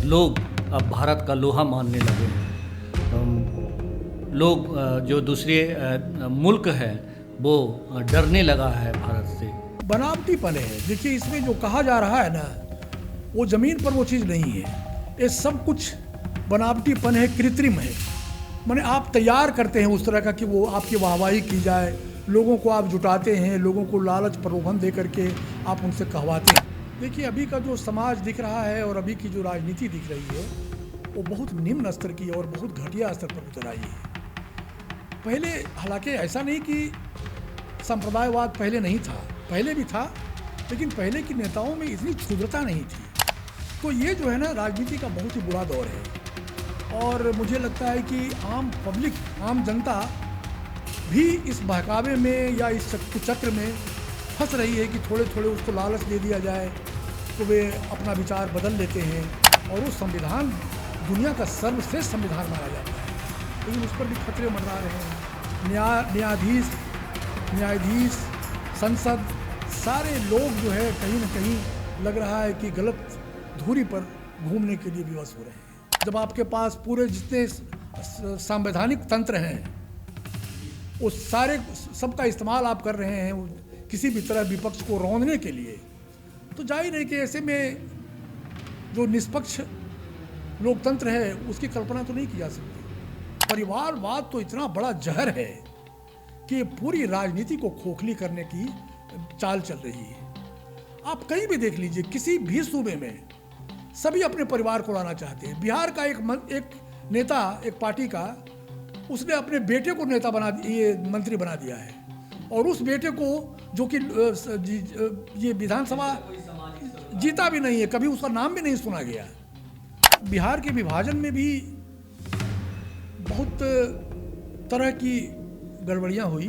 लोग अब भारत का लोहा मानने लगे हैं। लोग जो दूसरे मुल्क है वो डरने लगा है भारत से। बनावटीपन है। देखिए, इसमें जो कहा जा रहा है ना, वो ज़मीन पर वो चीज़ नहीं है। ये सब कुछ बनावटीपन है, कृत्रिम है। माने आप तैयार करते हैं उस तरह का कि वो आपकी वाहवाही की जाए, लोगों को आप जुटाते हैं, लोगों को लालच प्रलोभन दे करके आप उनसे कहवाते हैं। देखिए, अभी का जो समाज दिख रहा है और अभी की जो राजनीति दिख रही है, वो बहुत निम्न स्तर की और बहुत घटिया स्तर पर उतर आई है। पहले हालांकि ऐसा नहीं कि संप्रदायवाद पहले नहीं था, पहले भी था, लेकिन पहले की नेताओं में इतनी क्षुद्रता नहीं थी। तो ये जो है ना, राजनीति का बहुत ही बुरा दौर है और मुझे लगता है कि आम पब्लिक, आम जनता भी इस बहकावे में या इस कुचक्र में फंस रही है कि थोड़े थोड़े उसको लालच दे दिया जाए तो वे अपना विचार बदल लेते हैं और वो संविधान दुनिया का सर्वश्रेष्ठ संविधान माना जाता है, लेकिन उस पर भी खतरे मंडरा रहे हैं। न्यायाधीश, संसद, सारे लोग जो है कहीं ना कहीं लग रहा है कि गलत धुरी पर घूमने के लिए विवश हो रहे हैं। जब आपके पास पूरे जितने संवैधानिक तंत्र हैं वो सारे सबका इस्तेमाल आप कर रहे हैं किसी भी तरह विपक्ष को रौंदने के लिए, तो जाहिर है कि ऐसे में जो निष्पक्ष लोकतंत्र है उसकी कल्पना तो नहीं की जा सकती। परिवारवाद तो इतना बड़ा जहर है कि पूरी राजनीति को खोखली करने की चाल चल रही है। आप कहीं भी देख लीजिए, किसी भी सूबे में सभी अपने परिवार को लाना चाहते हैं। बिहार का एक नेता, एक पार्टी का, उसने अपने बेटे को नेता मंत्री बना दिया है और उस बेटे को जो कि ये विधानसभा जीता भी नहीं है, कभी उसका नाम भी नहीं सुना गया। बिहार के विभाजन में भी बहुत तरह की गड़बड़ियाँ हुई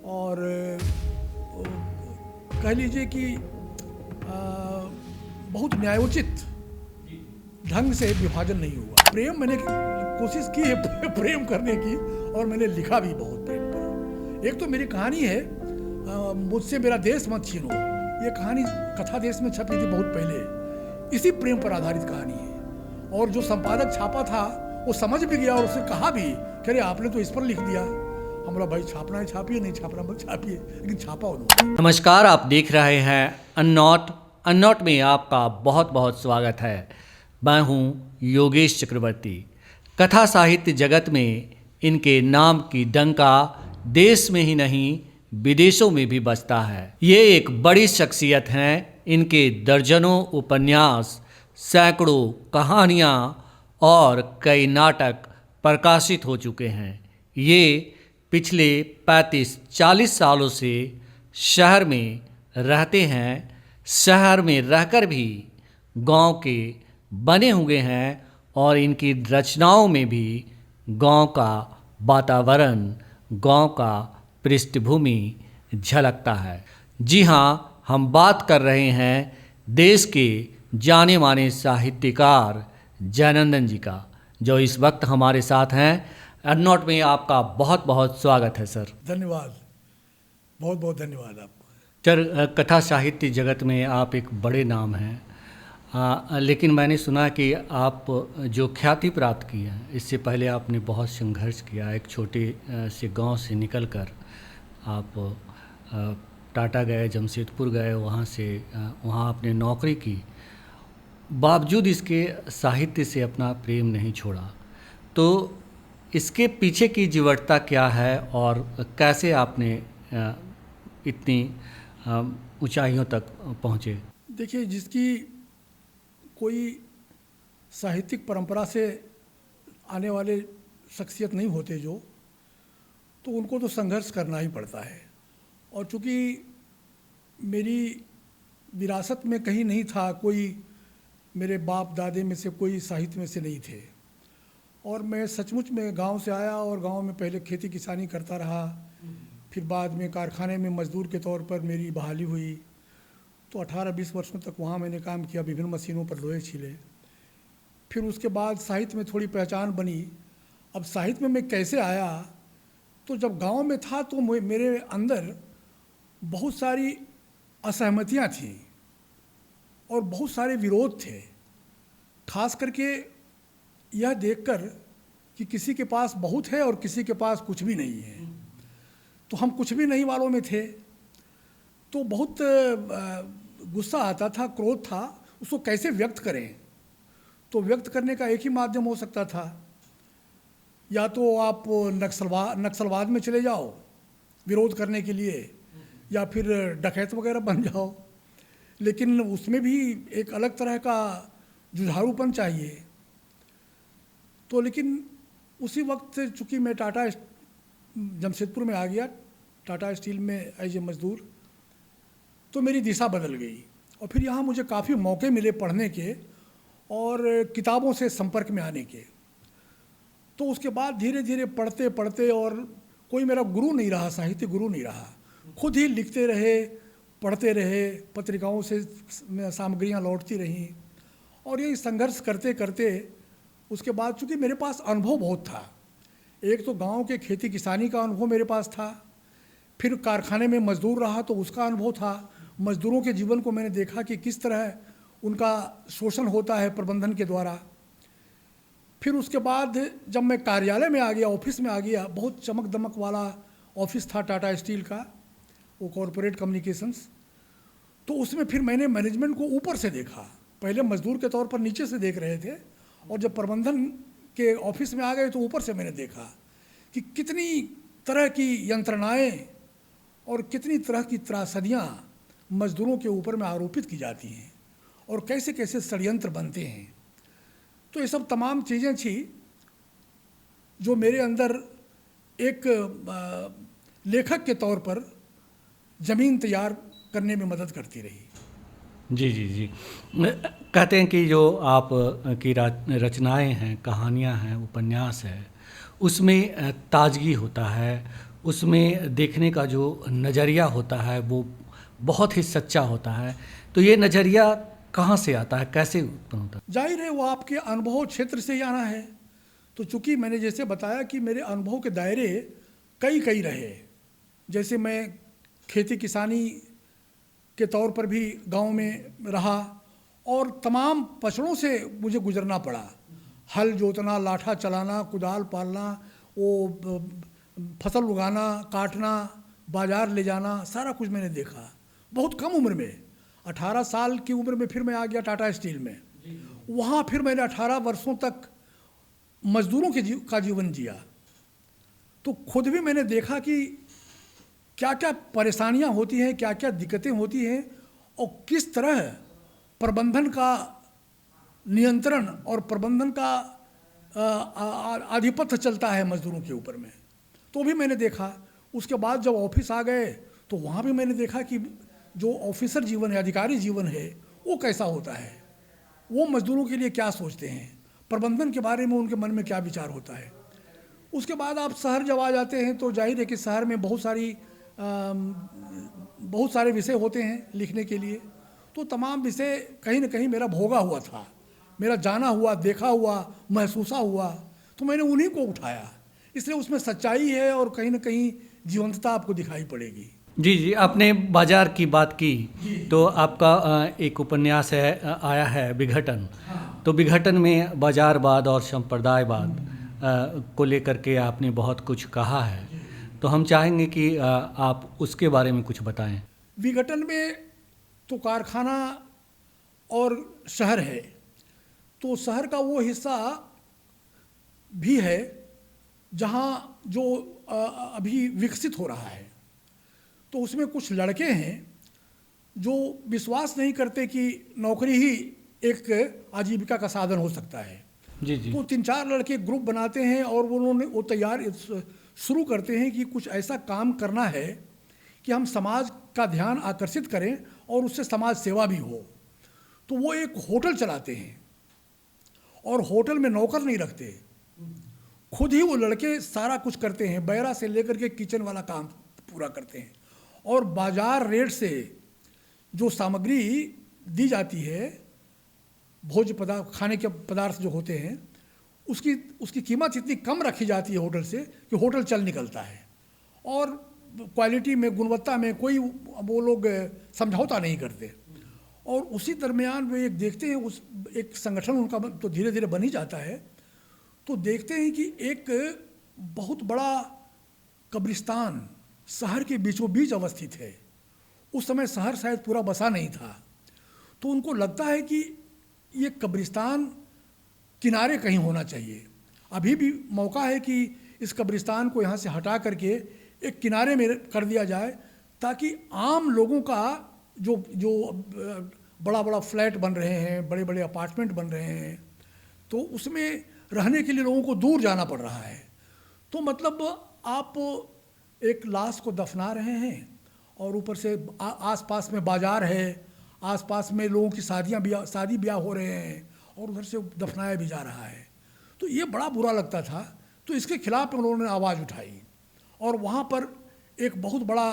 और कह लीजिए कि बहुत न्यायोचित ढंग से विभाजन नहीं हुआ। प्रेम मैंने कोशिश की है प्रेम करने की और मैंने लिखा भी बहुत प्रेम पर। एक तो मेरी कहानी है मुझसे मेरा देश मत छीनो, ये कहानी कथा देश में छपी थी बहुत पहले, इसी प्रेम पर आधारित कहानी है। और जो संपादक छापा था वो समझ भी गया और उसने कहा भी कि अरे आपने तो इस पर लिख दिया। हमारा भाई छापना है छापिए, नहीं छापना मत छापिए, लेकिन छापा उन्होंने। नमस्कार, आप देख रहे हैं अननोट में आपका बहुत बहुत स्वागत है। मैं हूं योगेश चक्रवर्ती। कथा साहित्य जगत में इनके नाम की डंका देश में ही नहीं विदेशों में भी बजता है। ये एक बड़ी शख्सियत हैं। इनके दर्जनों उपन्यास, सैकड़ों कहानियाँ और कई नाटक प्रकाशित हो चुके हैं। ये पिछले 35-40 सालों से शहर में रहते हैं। शहर में रहकर भी गांव के बने हुए हैं और इनकी रचनाओं में भी गांव का वातावरण, गांव का पृष्ठभूमि झलकता है। जी हाँ, हम बात कर रहे हैं देश के जाने माने साहित्यकार जयनंदन जी का, जो इस वक्त हमारे साथ हैं। अननोट में आपका बहुत बहुत स्वागत है सर। धन्यवाद, बहुत बहुत धन्यवाद आपको। सर, कथा साहित्य जगत में आप एक बड़े नाम हैं, लेकिन मैंने सुना कि आप जो ख्याति प्राप्त की है, इससे पहले आपने बहुत संघर्ष किया। एक छोटे से गांव से निकलकर आप टाटा गए, जमशेदपुर गए, वहाँ आपने नौकरी की, बावजूद इसके साहित्य से अपना प्रेम नहीं छोड़ा। तो इसके पीछे की जीवटता क्या है और कैसे आपने इतनी ऊंचाइयों तक पहुँचे? देखिए, जिसकी कोई साहित्यिक परंपरा से आने वाले शख्सियत नहीं होते जो, तो उनको तो संघर्ष करना ही पड़ता है। और चूँकि मेरी विरासत में कहीं नहीं था, कोई मेरे बाप दादे में से कोई साहित्य में से नहीं थे, और मैं सचमुच में गांव से आया और गांव में पहले खेती किसानी करता रहा, फिर बाद में कारखाने में मजदूर के तौर पर मेरी बहाली हुई। तो 18-20 वर्षों तक वहाँ मैंने काम किया, विभिन्न मशीनों पर लोहे छीले। फिर उसके बाद साहित्य में थोड़ी पहचान बनी। अब साहित्य में मैं कैसे आया, तो जब गांव में था तो मेरे अंदर बहुत सारी असहमतियाँ थीं और बहुत सारे विरोध थे। खास करके यह देखकर कि किसी के पास बहुत है और किसी के पास कुछ भी नहीं है। तो हम कुछ भी नहीं वालों में थे, तो बहुत गुस्सा आता था, क्रोध था, उसको कैसे व्यक्त करें। तो व्यक्त करने का एक ही माध्यम हो सकता था, या तो आप नक्सलवाद में चले जाओ विरोध करने के लिए, या फिर डकैत वगैरह बन जाओ। लेकिन उसमें भी एक अलग तरह का जुझारूपन चाहिए। तो लेकिन उसी वक्त चूँकि मैं जमशेदपुर में आ गया, टाटा स्टील में एज ए मज़दूर, तो मेरी दिशा बदल गई। और फिर यहाँ मुझे काफ़ी मौके मिले पढ़ने के और किताबों से संपर्क में आने के। तो उसके बाद धीरे धीरे पढ़ते पढ़ते, और कोई मेरा गुरु नहीं रहा, साहित्य गुरु नहीं रहा, खुद ही लिखते रहे, पढ़ते रहे, पत्रिकाओं से सामग्रियाँ लौटती रहीं, और यही संघर्ष करते करते उसके बाद चूँकि मेरे पास अनुभव बहुत था। एक तो गांव के खेती किसानी का अनुभव मेरे पास था, फिर कारखाने में मजदूर रहा तो उसका अनुभव था। मजदूरों के जीवन को मैंने देखा कि किस तरह उनका शोषण होता है प्रबंधन के द्वारा। फिर उसके बाद जब मैं कार्यालय में आ गया, ऑफिस में आ गया, बहुत चमक दमक वाला ऑफिस था टाटा स्टील का, वो कॉरपोरेट कम्युनिकेशंस। तो उसमें फिर मैंने मैनेजमेंट को ऊपर से देखा। पहले मजदूर के तौर पर नीचे से देख रहे थे, और जब प्रबंधन के ऑफिस में आ गए तो ऊपर से मैंने देखा कि कितनी तरह की यंत्रणाएं और कितनी तरह की त्रासदियाँ मजदूरों के ऊपर में आरोपित की जाती हैं, और कैसे कैसे षड्यंत्र बनते हैं। तो ये सब तमाम चीज़ें थी जो मेरे अंदर एक लेखक के तौर पर ज़मीन तैयार करने में मदद करती रही। जी जी जी। कहते हैं कि जो आप की रचनाएं हैं, कहानियां हैं, उपन्यास है, उसमें ताजगी होता है, उसमें देखने का जो नज़रिया होता है वो बहुत ही सच्चा होता है। तो ये नज़रिया कहाँ से आता है, कैसे उत्पन्न होता है? जाहिर है वो आपके अनुभव क्षेत्र से ही आना है। तो चूँकि मैंने जैसे बताया कि मेरे अनुभव के दायरे कई कई रहे, जैसे मैं खेती किसानी के तौर पर भी गांव में रहा, और तमाम पचड़ों से मुझे गुजरना पड़ा। हल जोतना, लाठा चलाना, कुदाल पालना, वो फसल उगाना, काटना, बाजार ले जाना, सारा कुछ मैंने देखा बहुत कम उम्र में। 18 साल की उम्र में फिर मैं आ गया टाटा स्टील में। वहाँ फिर मैंने 18 वर्षों तक मजदूरों का जीवन जिया। तो खुद भी मैंने देखा कि क्या क्या परेशानियाँ होती हैं, क्या क्या दिक्कतें होती हैं, और किस तरह प्रबंधन का नियंत्रण और प्रबंधन का आधिपत्य चलता है मजदूरों के ऊपर में। तो भी मैंने देखा। उसके बाद जब ऑफिस आ गए तो वहाँ भी मैंने देखा कि जो ऑफिसर जीवन है, अधिकारी जीवन है, वो कैसा होता है, वो मजदूरों के लिए क्या सोचते हैं, प्रबंधन के बारे में उनके मन में क्या विचार होता है। उसके बाद आप शहर जब आ जाते हैं तो जाहिर है कि शहर में बहुत सारे विषय होते हैं लिखने के लिए। तो तमाम विषय कहीं ना कहीं मेरा भोगा हुआ था, मेरा जाना हुआ, देखा हुआ, महसूसा हुआ, तो मैंने उन्हीं को उठाया। इसलिए उसमें सच्चाई है और कहीं ना कहीं जीवंतता आपको दिखाई पड़ेगी। जी जी। आपने बाजार की बात की, तो आपका एक उपन्यास है, आया है विघटन। हाँ। तो विघटन में बाजारवाद और संप्रदायवाद को लेकर के आपने बहुत कुछ कहा है, तो हम चाहेंगे कि आप उसके बारे में कुछ बताएं। विघटन में तो कारखाना और शहर है, तो शहर का वो हिस्सा भी है जहाँ जो अभी विकसित हो रहा है। तो उसमें कुछ लड़के हैं जो विश्वास नहीं करते कि नौकरी ही एक आजीविका का साधन हो सकता है। जी जी। तो 3-4 लड़के ग्रुप बनाते हैं और वो तैयार शुरू करते हैं कि कुछ ऐसा काम करना है कि हम समाज का ध्यान आकर्षित करें और उससे समाज सेवा भी हो। तो वो एक होटल चलाते हैं, और होटल में नौकर नहीं रखते, खुद ही वो लड़के सारा कुछ करते हैं, बैरा से लेकर के किचन वाला काम पूरा करते हैं। और बाजार रेट से जो सामग्री दी जाती है, भोज्य पदार्थ, खाने के पदार्थ जो होते हैं, उसकी कीमत इतनी कम रखी जाती है होटल से कि होटल चल निकलता है। और क्वालिटी में, गुणवत्ता में कोई वो लोग समझौता नहीं करते। और उसी दरमियान वे एक देखते हैं, उस एक संगठन उनका तो धीरे धीरे बन ही जाता है, तो देखते हैं कि एक बहुत बड़ा कब्रिस्तान शहर के बीचों बीच अवस्थित है। उस समय शहर शायद पूरा बसा नहीं था, तो उनको लगता है कि ये कब्रिस्तान किनारे कहीं होना चाहिए। अभी भी मौका है कि इस कब्रिस्तान को यहाँ से हटा करके एक किनारे में कर दिया जाए, ताकि आम लोगों का जो जो बड़ा बड़ा फ्लैट बन रहे हैं, बड़े बड़े अपार्टमेंट बन रहे हैं, तो उसमें रहने के लिए लोगों को दूर जाना पड़ रहा है। तो मतलब आप एक लाश को दफना रहे हैं और ऊपर से आसपास में बाजार है, आसपास में लोगों की शादी ब्याह हो रहे हैं और उधर से दफनाया भी जा रहा है। तो ये बड़ा बुरा लगता था। तो इसके खिलाफ उन लोगों ने आवाज़ उठाई और वहाँ पर एक बहुत बड़ा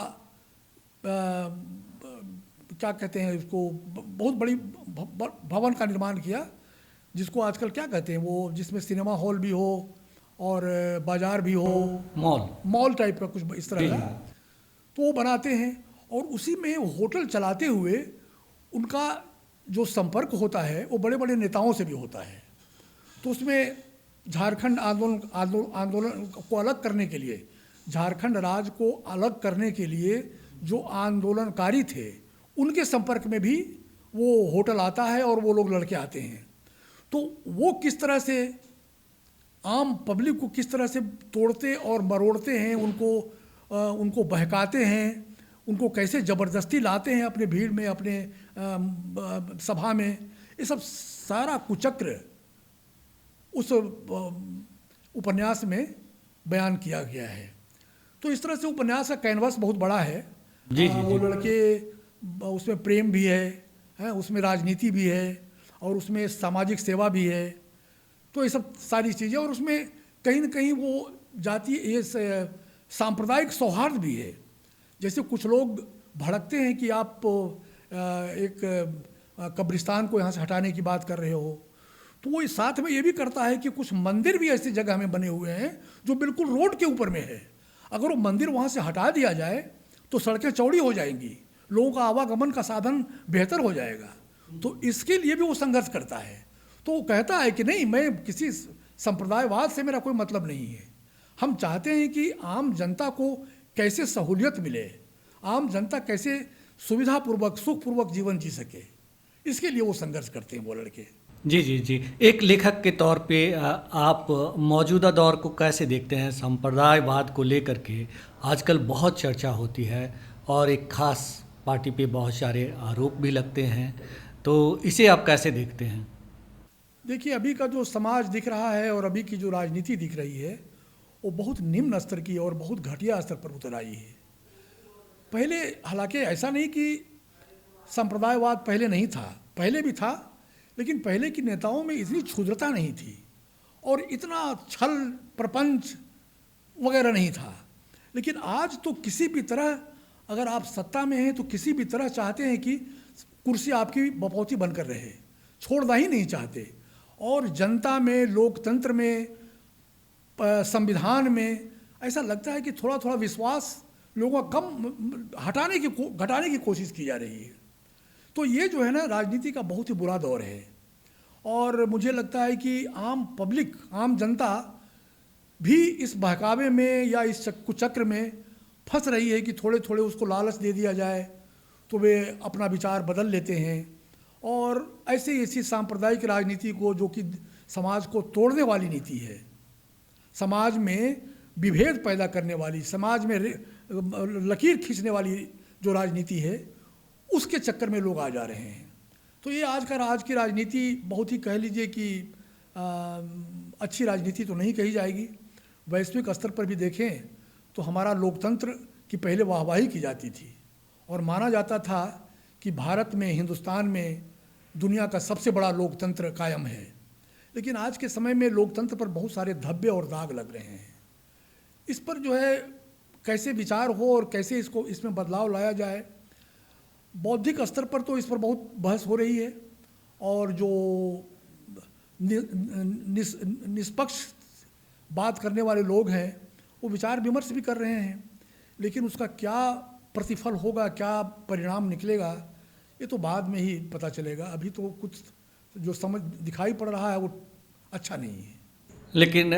क्या कहते हैं इसको, बहुत बड़ी भवन का निर्माण किया, जिसको आजकल क्या कहते हैं वो, जिसमें सिनेमा हॉल भी हो और बाजार भी हो, मॉल टाइप का कुछ इस तरह का, तो वो बनाते हैं। और उसी में होटल चलाते हुए उनका जो संपर्क होता है वो बड़े बड़े नेताओं से भी होता है। तो उसमें झारखंड आंदोलन को अलग करने के लिए, झारखंड राज्य को अलग करने के लिए जो आंदोलनकारी थे उनके संपर्क में भी वो होटल आता है और वो लोग लड़के आते हैं। तो वो किस तरह से आम पब्लिक को किस तरह से तोड़ते और मरोड़ते हैं, उनको बहकाते हैं, उनको कैसे ज़बरदस्ती लाते हैं अपने भीड़ में, अपने सभा में, ये सब सारा कुचक्र उस उपन्यास में बयान किया गया है। तो इस तरह से उपन्यास का कैनवास बहुत बड़ा है। वो लड़के, उसमें प्रेम भी है, उसमें राजनीति भी है और उसमें सामाजिक सेवा भी है। तो ये सब सारी चीज़ें, और उसमें कहीं न कहीं वो जातीय ये सांप्रदायिक सौहार्द भी है। जैसे कुछ लोग भड़कते हैं कि आप एक कब्रिस्तान को यहाँ से हटाने की बात कर रहे हो, तो वो साथ में ये भी करता है कि कुछ मंदिर भी ऐसी जगह में बने हुए हैं जो बिल्कुल रोड के ऊपर में है। अगर वो मंदिर वहाँ से हटा दिया जाए तो सड़कें चौड़ी हो जाएंगी, लोगों का आवागमन का साधन बेहतर हो जाएगा। तो इसके लिए भी वो संघर्ष करता है। तो वो कहता है कि नहीं, मैं किसी संप्रदायवाद से मेरा कोई मतलब नहीं है। हम चाहते हैं कि आम जनता को कैसे सहूलियत मिले, आम जनता कैसे सुविधापूर्वक सुखपूर्वक जीवन जी सके, इसके लिए वो संघर्ष करते हैं वो लड़के। जी। एक लेखक के तौर पे आप मौजूदा दौर को कैसे देखते हैं? संप्रदायवाद को लेकर के आजकल बहुत चर्चा होती है और एक खास पार्टी पे बहुत सारे आरोप भी लगते हैं, तो इसे आप कैसे देखते हैं? देखिए, अभी का जो समाज दिख रहा है और अभी की जो राजनीति दिख रही है वो बहुत निम्न स्तर की और बहुत घटिया स्तर पर उतर आई है। पहले हालांकि ऐसा नहीं कि संप्रदायवाद पहले नहीं था, पहले भी था, लेकिन पहले की नेताओं में इतनी क्षुद्रता नहीं थी और इतना छल प्रपंच वगैरह नहीं था। लेकिन आज तो किसी भी तरह अगर आप सत्ता में हैं तो किसी भी तरह चाहते हैं कि कुर्सी आपकी बपौती बनकर रहे, छोड़ना ही नहीं चाहते। और जनता में, लोकतंत्र में, संविधान में ऐसा लगता है कि थोड़ा थोड़ा विश्वास लोगों का घटाने की कोशिश की जा रही है। तो ये जो है ना, राजनीति का बहुत ही बुरा दौर है। और मुझे लगता है कि आम पब्लिक, आम जनता भी इस बहकावे में या इस कुचक्र में फंस रही है कि थोड़े थोड़े उसको लालच दे दिया जाए तो वे अपना विचार बदल लेते हैं। और ऐसी सांप्रदायिक राजनीति को, जो कि समाज को तोड़ने वाली नीति है, समाज में विभेद पैदा करने वाली, समाज में लकीर खींचने वाली जो राजनीति है, उसके चक्कर में लोग आ जा रहे हैं। तो ये आज की राजनीति बहुत ही, कह लीजिए कि अच्छी राजनीति तो नहीं कही जाएगी। वैश्विक स्तर पर भी देखें तो हमारा लोकतंत्र की पहले वाहवाही की जाती थी और माना जाता था कि भारत में, हिंदुस्तान में दुनिया का सबसे बड़ा लोकतंत्र कायम है। लेकिन आज के समय में लोकतंत्र पर बहुत सारे धब्बे और दाग लग रहे हैं। इस पर जो है कैसे विचार हो और कैसे इसमें बदलाव लाया जाए, बौद्धिक स्तर पर तो इस पर बहुत बहस हो रही है और जो निष्पक्ष बात करने वाले लोग हैं वो विचार विमर्श भी कर रहे हैं। लेकिन उसका क्या प्रतिफल होगा, क्या परिणाम निकलेगा, ये तो बाद में ही पता चलेगा। अभी तो कुछ जो समझ दिखाई पड़ रहा है वो अच्छा नहीं है। लेकिन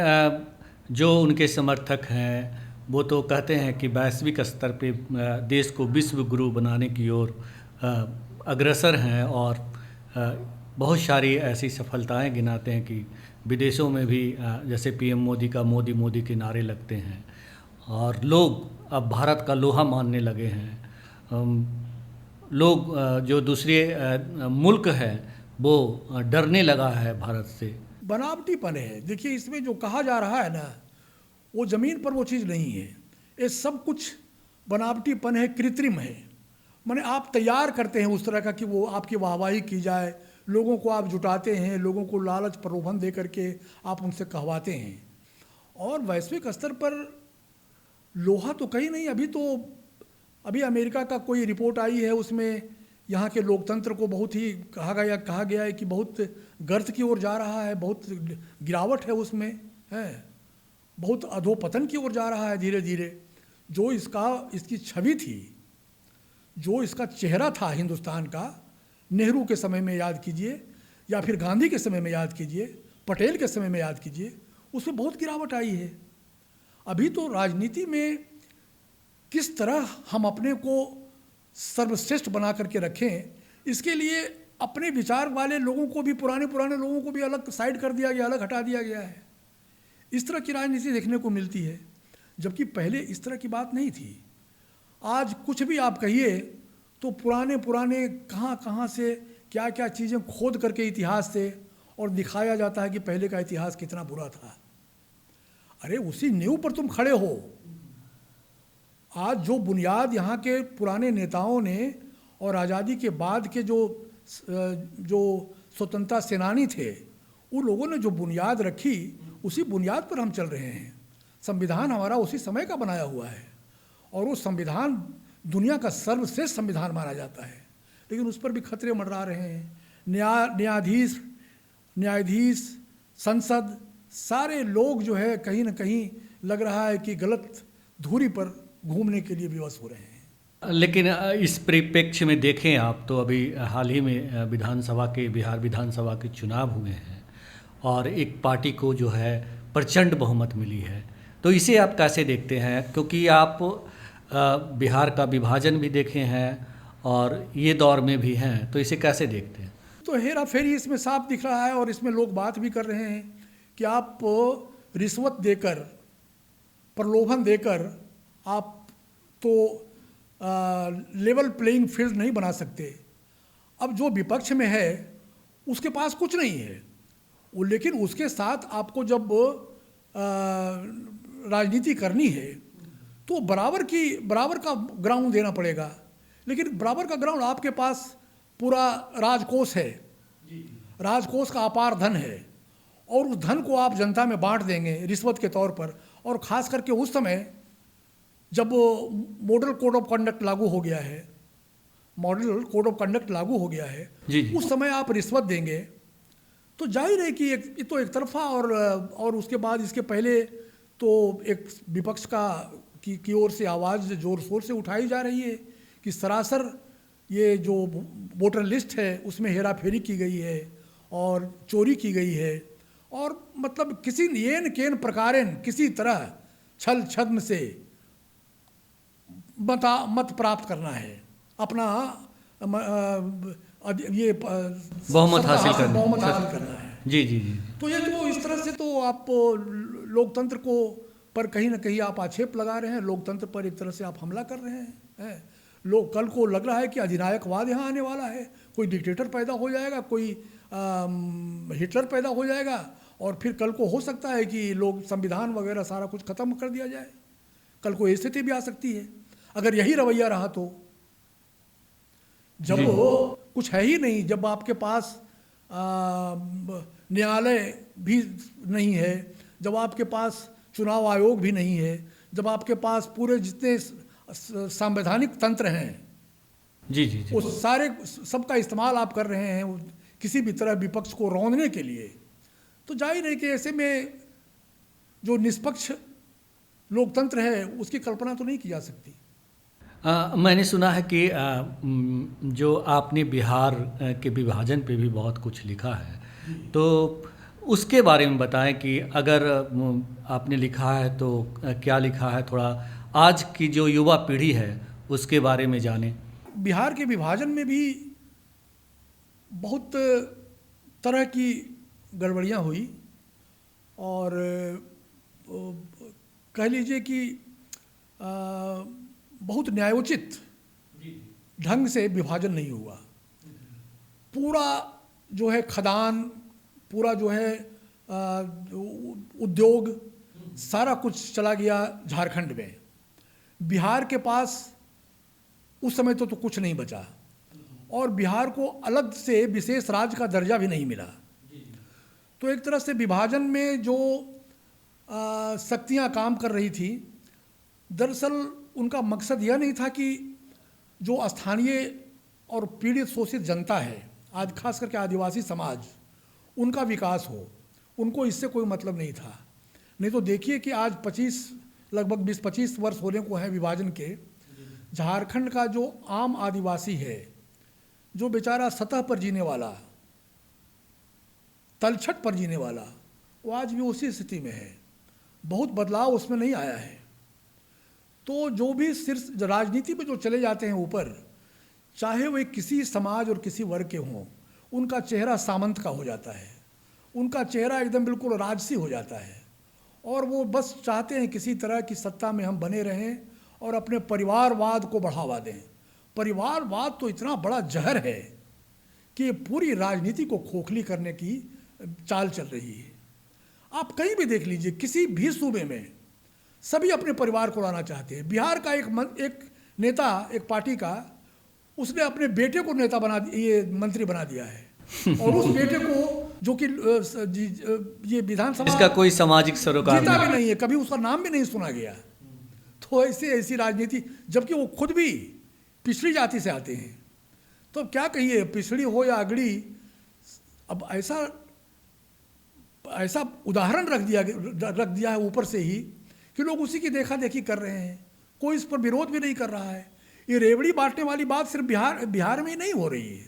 जो उनके समर्थक हैं वो तो कहते हैं कि वैश्विक स्तर पे देश को विश्व गुरु बनाने की ओर अग्रसर हैं और बहुत सारी ऐसी सफलताएं गिनाते हैं कि विदेशों में भी जैसे पीएम मोदी का मोदी मोदी के नारे लगते हैं और लोग अब भारत का लोहा मानने लगे हैं। लोग जो दूसरे मुल्क हैं वो डरने लगा है भारत से। बनावटीपन है। देखिए, इसमें जो कहा जा रहा है ना, वो ज़मीन पर वो चीज़ नहीं है। ये सब कुछ बनावटीपन है, कृत्रिम है। माने आप तैयार करते हैं उस तरह का कि वो आपकी वाहवाही की जाए, लोगों को आप जुटाते हैं, लोगों को लालच प्रलोभन दे करके आप उनसे कहवाते हैं। और वैश्विक स्तर पर लोहा तो कहीं नहीं। अभी अमेरिका का कोई रिपोर्ट आई है, उसमें यहाँ के लोकतंत्र को बहुत ही कहा गया है कि बहुत गर्त की ओर जा रहा है, बहुत गिरावट है उसमें, है बहुत अधोपतन की ओर जा रहा है धीरे धीरे। जो इसकी छवि थी, जो इसका चेहरा था हिंदुस्तान का, नेहरू के समय में याद कीजिए या फिर गांधी के समय में याद कीजिए, पटेल के समय में याद कीजिए, उसमें बहुत गिरावट आई है। अभी तो राजनीति में किस तरह हम अपने को सर्वश्रेष्ठ बना करके रखें, इसके लिए अपने विचार वाले लोगों को भी, पुराने लोगों को भी अलग साइड कर दिया गया, अलग हटा दिया गया है। इस तरह की राजनीति देखने को मिलती है, जबकि पहले इस तरह की बात नहीं थी। आज कुछ भी आप कहिए तो पुराने कहाँ से क्या क्या चीज़ें खोद करके इतिहास से और दिखाया जाता है कि पहले का इतिहास कितना बुरा था। अरे उसी नींव पर तुम खड़े हो। आज जो बुनियाद यहाँ के पुराने नेताओं ने और आज़ादी के बाद के जो स्वतंत्रता सेनानी थे, उन लोगों ने जो बुनियाद रखी, उसी बुनियाद पर हम चल रहे हैं। संविधान हमारा उसी समय का बनाया हुआ है और वो संविधान दुनिया का सर्वश्रेष्ठ संविधान माना जाता है, लेकिन उस पर भी खतरे मंडरा रहे हैं। न्यायाधीश, संसद, सारे लोग जो है कहीं ना कहीं लग रहा है कि गलत धुरी पर घूमने के लिए विवश हो रहे हैं। लेकिन इस परिप्रेक्ष्य में देखें आप तो अभी हाल ही में बिहार विधानसभा के चुनाव हुए हैं और एक पार्टी को जो है प्रचंड बहुमत मिली है, तो इसे आप कैसे देखते हैं? क्योंकि आप बिहार का विभाजन भी देखे हैं और ये दौर में भी हैं, तो इसे कैसे देखते हैं? तो हेरा फेरी इसमें साफ दिख रहा है और इसमें लोग बात भी कर रहे हैं कि आप रिश्वत देकर, प्रलोभन देकर आप तो लेवल प्लेइंग फील्ड नहीं बना सकते। अब जो विपक्ष में है उसके पास कुछ नहीं है वो, लेकिन उसके साथ आपको जब राजनीति करनी है तो बराबर का ग्राउंड देना पड़ेगा। लेकिन बराबर का ग्राउंड आपके पास पूरा राजकोष है, राजकोष का अपार धन है और उस धन को आप जनता में बांट देंगे रिश्वत के तौर पर। और ख़ास करके उस समय जब मॉडल कोड ऑफ कंडक्ट लागू हो गया है, उस समय आप रिश्वत देंगे तो जाहिर है कि एक तरफा और उसके बाद इसके पहले तो एक विपक्ष की ओर से आवाज़ जोर शोर से उठाई जा रही है कि सरासर ये जो वोटर लिस्ट है उसमें हेरा फेरी की गई है और चोरी की गई है और मतलब किसी येन केन प्रकारेण किसी तरह छल छद्म से मत प्राप्त करना है, अपना ये बहुमत हासिल करना है। जी। तो ये तो इस तरह से तो आप लोकतंत्र को पर कहीं ना कहीं आप आक्षेप लगा रहे हैं, लोकतंत्र पर एक तरह से आप हमला कर रहे हैं। लोग कल को लग रहा है कि अधिनायकवाद यहाँ आने वाला है, कोई डिक्टेटर पैदा हो जाएगा, कोई हिटलर पैदा हो जाएगा और फिर कल को हो सकता है कि लोग संविधान वगैरह सारा कुछ खत्म कर दिया जाए। कल को स्थिति भी आ सकती है अगर यही रवैया रहा तो। जब कुछ है ही नहीं, जब आपके पास न्यायालय भी नहीं है, जब आपके पास चुनाव आयोग भी नहीं है, जब आपके पास पूरे जितने संवैधानिक तंत्र हैं जी वो सारे सबका इस्तेमाल आप कर रहे हैं किसी भी तरह विपक्ष को रौंदने के लिए, तो जाहिर है कि ऐसे में जो निष्पक्ष लोकतंत्र है उसकी कल्पना तो नहीं की जा सकती। मैंने सुना है कि जो आपने बिहार के विभाजन पे भी बहुत कुछ लिखा है, तो उसके बारे में बताएं कि अगर आपने लिखा है तो क्या लिखा है, थोड़ा आज की जो युवा पीढ़ी है उसके बारे में जानें। बिहार के विभाजन में भी बहुत तरह की गड़बड़ियाँ हुई और कह लीजिए कि बहुत न्यायोचित ढंग से विभाजन नहीं हुआ। पूरा जो है खदान, पूरा जो है उद्योग, सारा कुछ चला गया झारखंड में। बिहार के पास उस समय तो कुछ नहीं बचा और बिहार को अलग से विशेष राज्य का दर्जा भी नहीं मिला। तो एक तरह से विभाजन में जो शक्तियाँ काम कर रही थी, दरअसल उनका मकसद यह नहीं था कि जो स्थानीय और पीड़ित शोषित जनता है, आज खास करके आदिवासी समाज, उनका विकास हो। उनको इससे कोई मतलब नहीं था। नहीं तो देखिए कि आज लगभग 20-25 वर्ष होने को हैं विभाजन के। झारखंड का जो आम आदिवासी है, जो बेचारा सतह पर जीने वाला, तलछट पर जीने वाला, वो आज भी उसी स्थिति में है। बहुत बदलाव उसमें नहीं आया है। तो जो भी सिर्फ राजनीति में जो चले जाते हैं ऊपर, चाहे वे किसी समाज और किसी वर्ग के हों, उनका चेहरा सामंत का हो जाता है, उनका चेहरा एकदम बिल्कुल राजसी हो जाता है और वो बस चाहते हैं किसी तरह की सत्ता में हम बने रहें और अपने परिवारवाद को बढ़ावा दें। परिवारवाद तो इतना बड़ा जहर है कि पूरी राजनीति को खोखली करने की चाल चल रही है। आप कहीं भी देख लीजिए, किसी भी सूबे में सभी अपने परिवार को लाना चाहते हैं। बिहार का एक नेता, एक पार्टी का, उसने अपने बेटे को नेता मंत्री बना दिया है और उस बेटे को, जो कि ये विधानसभा, इसका कोई सामाजिक सरोकार जीता भी नहीं है, कभी उसका नाम भी नहीं सुना गया। तो ऐसी राजनीति, जबकि वो खुद भी पिछड़ी जाति से आते हैं। तो क्या कहिए, पिछड़ी हो या अगड़ी, अब ऐसा उदाहरण रख दिया है ऊपर से ही कि लोग उसी की देखा देखी कर रहे हैं। कोई इस पर विरोध भी नहीं कर रहा है। ये रेवड़ी बांटने वाली बात सिर्फ बिहार में ही नहीं हो रही है,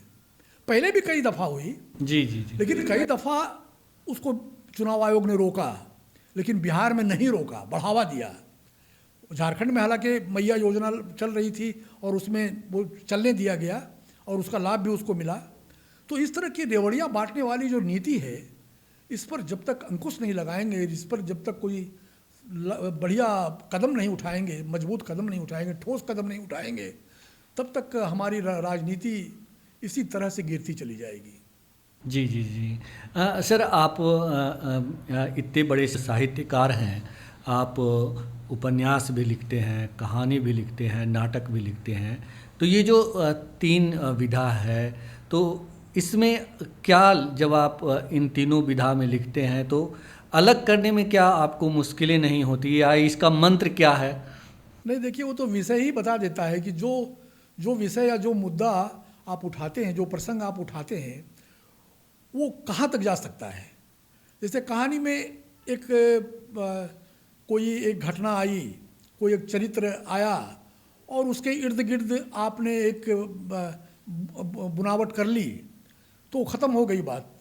पहले भी कई दफ़ा हुई। जी। लेकिन कई दफ़ा उसको चुनाव आयोग ने रोका, लेकिन बिहार में नहीं रोका, बढ़ावा दिया। झारखंड में हालांकि मैया योजना चल रही थी और उसमें वो चलने दिया गया और उसका लाभ भी उसको मिला। तो इस तरह की रेवड़ियाँ बांटने वाली जो नीति है, इस पर जब तक अंकुश नहीं लगाएंगे, इस पर जब तक कोई बढ़िया कदम नहीं उठाएंगे, मजबूत कदम नहीं उठाएंगे, ठोस कदम नहीं उठाएंगे, तब तक हमारी राजनीति इसी तरह से गिरती चली जाएगी। जी। सर, आप इतने बड़े साहित्यकार हैं, आप उपन्यास भी लिखते हैं, कहानी भी लिखते हैं, नाटक भी लिखते हैं। तो ये जो 3 विधा है, तो इसमें क्या, जब आप इन तीनों विधा में लिखते हैं तो अलग करने में क्या आपको मुश्किलें नहीं होती, या इसका मंत्र क्या है? नहीं, देखिए, वो तो विषय ही बता देता है कि जो विषय या जो मुद्दा आप उठाते हैं, जो प्रसंग आप उठाते हैं, वो कहाँ तक जा सकता है। जैसे कहानी में कोई एक घटना आई, कोई एक चरित्र आया और उसके इर्द गिर्द आपने एक बुनावट कर ली तो ख़त्म हो गई बात।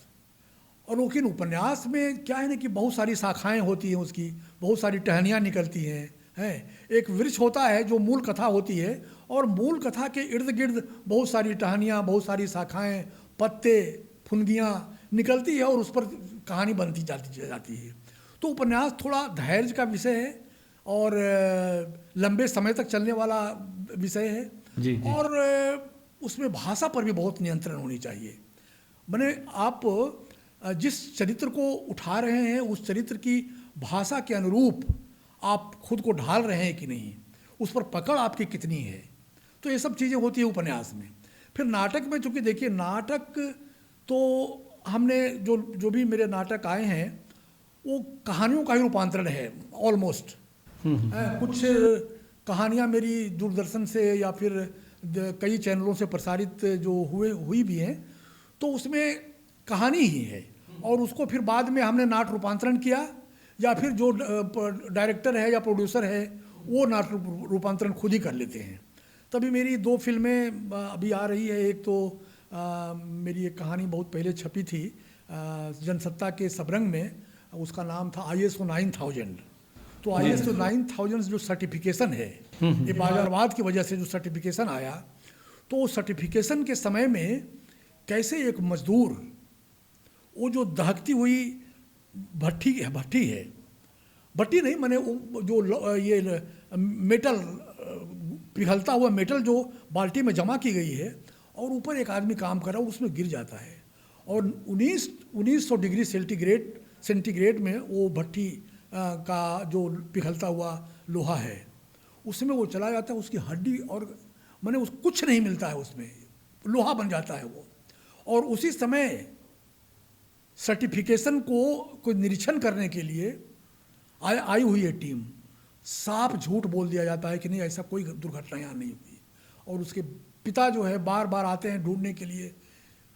और लेकिन उपन्यास में क्या है ना कि बहुत सारी शाखाएं होती हैं, उसकी बहुत सारी टहनियाँ निकलती हैं। एक वृक्ष होता है जो मूल कथा होती है, और मूल कथा के इर्द गिर्द बहुत सारी टहनियाँ, बहुत सारी शाखाएं, पत्ते, फुनगियाँ निकलती है और उस पर कहानी बनती जाती है। तो उपन्यास थोड़ा धैर्य का विषय है और लंबे समय तक चलने वाला विषय है। जी। और उसमें भाषा पर भी बहुत नियंत्रण होनी चाहिए। माने आप जिस चरित्र को उठा रहे हैं, उस चरित्र की भाषा के अनुरूप आप खुद को ढाल रहे हैं कि नहीं, उस पर पकड़ आपकी कितनी है। तो ये सब चीज़ें होती है उपन्यास में। फिर नाटक में, चूँकि देखिए, नाटक तो हमने जो भी मेरे नाटक आए हैं वो कहानियों का ही रूपांतरण है ऑलमोस्ट। कुछ कहानियाँ मेरी दूरदर्शन से या फिर कई चैनलों से प्रसारित जो हुई भी हैं, तो उसमें कहानी ही है और उसको फिर बाद में हमने नाट रूपांतरण किया, या फिर जो डायरेक्टर है या प्रोड्यूसर है वो नाट रूपांतरण खुद ही कर लेते हैं। तभी मेरी 2 फिल्में अभी आ रही है। एक तो मेरी एक कहानी बहुत पहले छपी थी जनसत्ता के सबरंग में, उसका नाम था ISO 9000। तो ISO 9000 जो सर्टिफिकेशन है, ये बाजारवाद की वजह से जो सर्टिफिकेशन आया, तो उस सर्टिफिकेशन के समय में कैसे एक मजदूर, वो जो दहकती हुई भट्टी है, भट्टी नहीं मैंने जो ये मेटल, पिघलता हुआ मेटल जो बाल्टी में जमा की गई है, और ऊपर एक आदमी काम कर रहा है, उसमें गिर जाता है, और 1900 डिग्री सेंटीग्रेड में वो भट्टी का जो पिघलता हुआ लोहा है उसमें वो चला जाता है, उसकी हड्डी और मैंने उस कुछ नहीं मिलता है, उसमें लोहा बन जाता है वो। और उसी समय सर्टिफिकेशन को कोई निरीक्षण करने के लिए आई हुई है टीम, साफ झूठ बोल दिया जाता है कि नहीं ऐसा कोई दुर्घटना यहाँ नहीं हुई। और उसके पिता जो है बार बार आते हैं ढूंढने के लिए,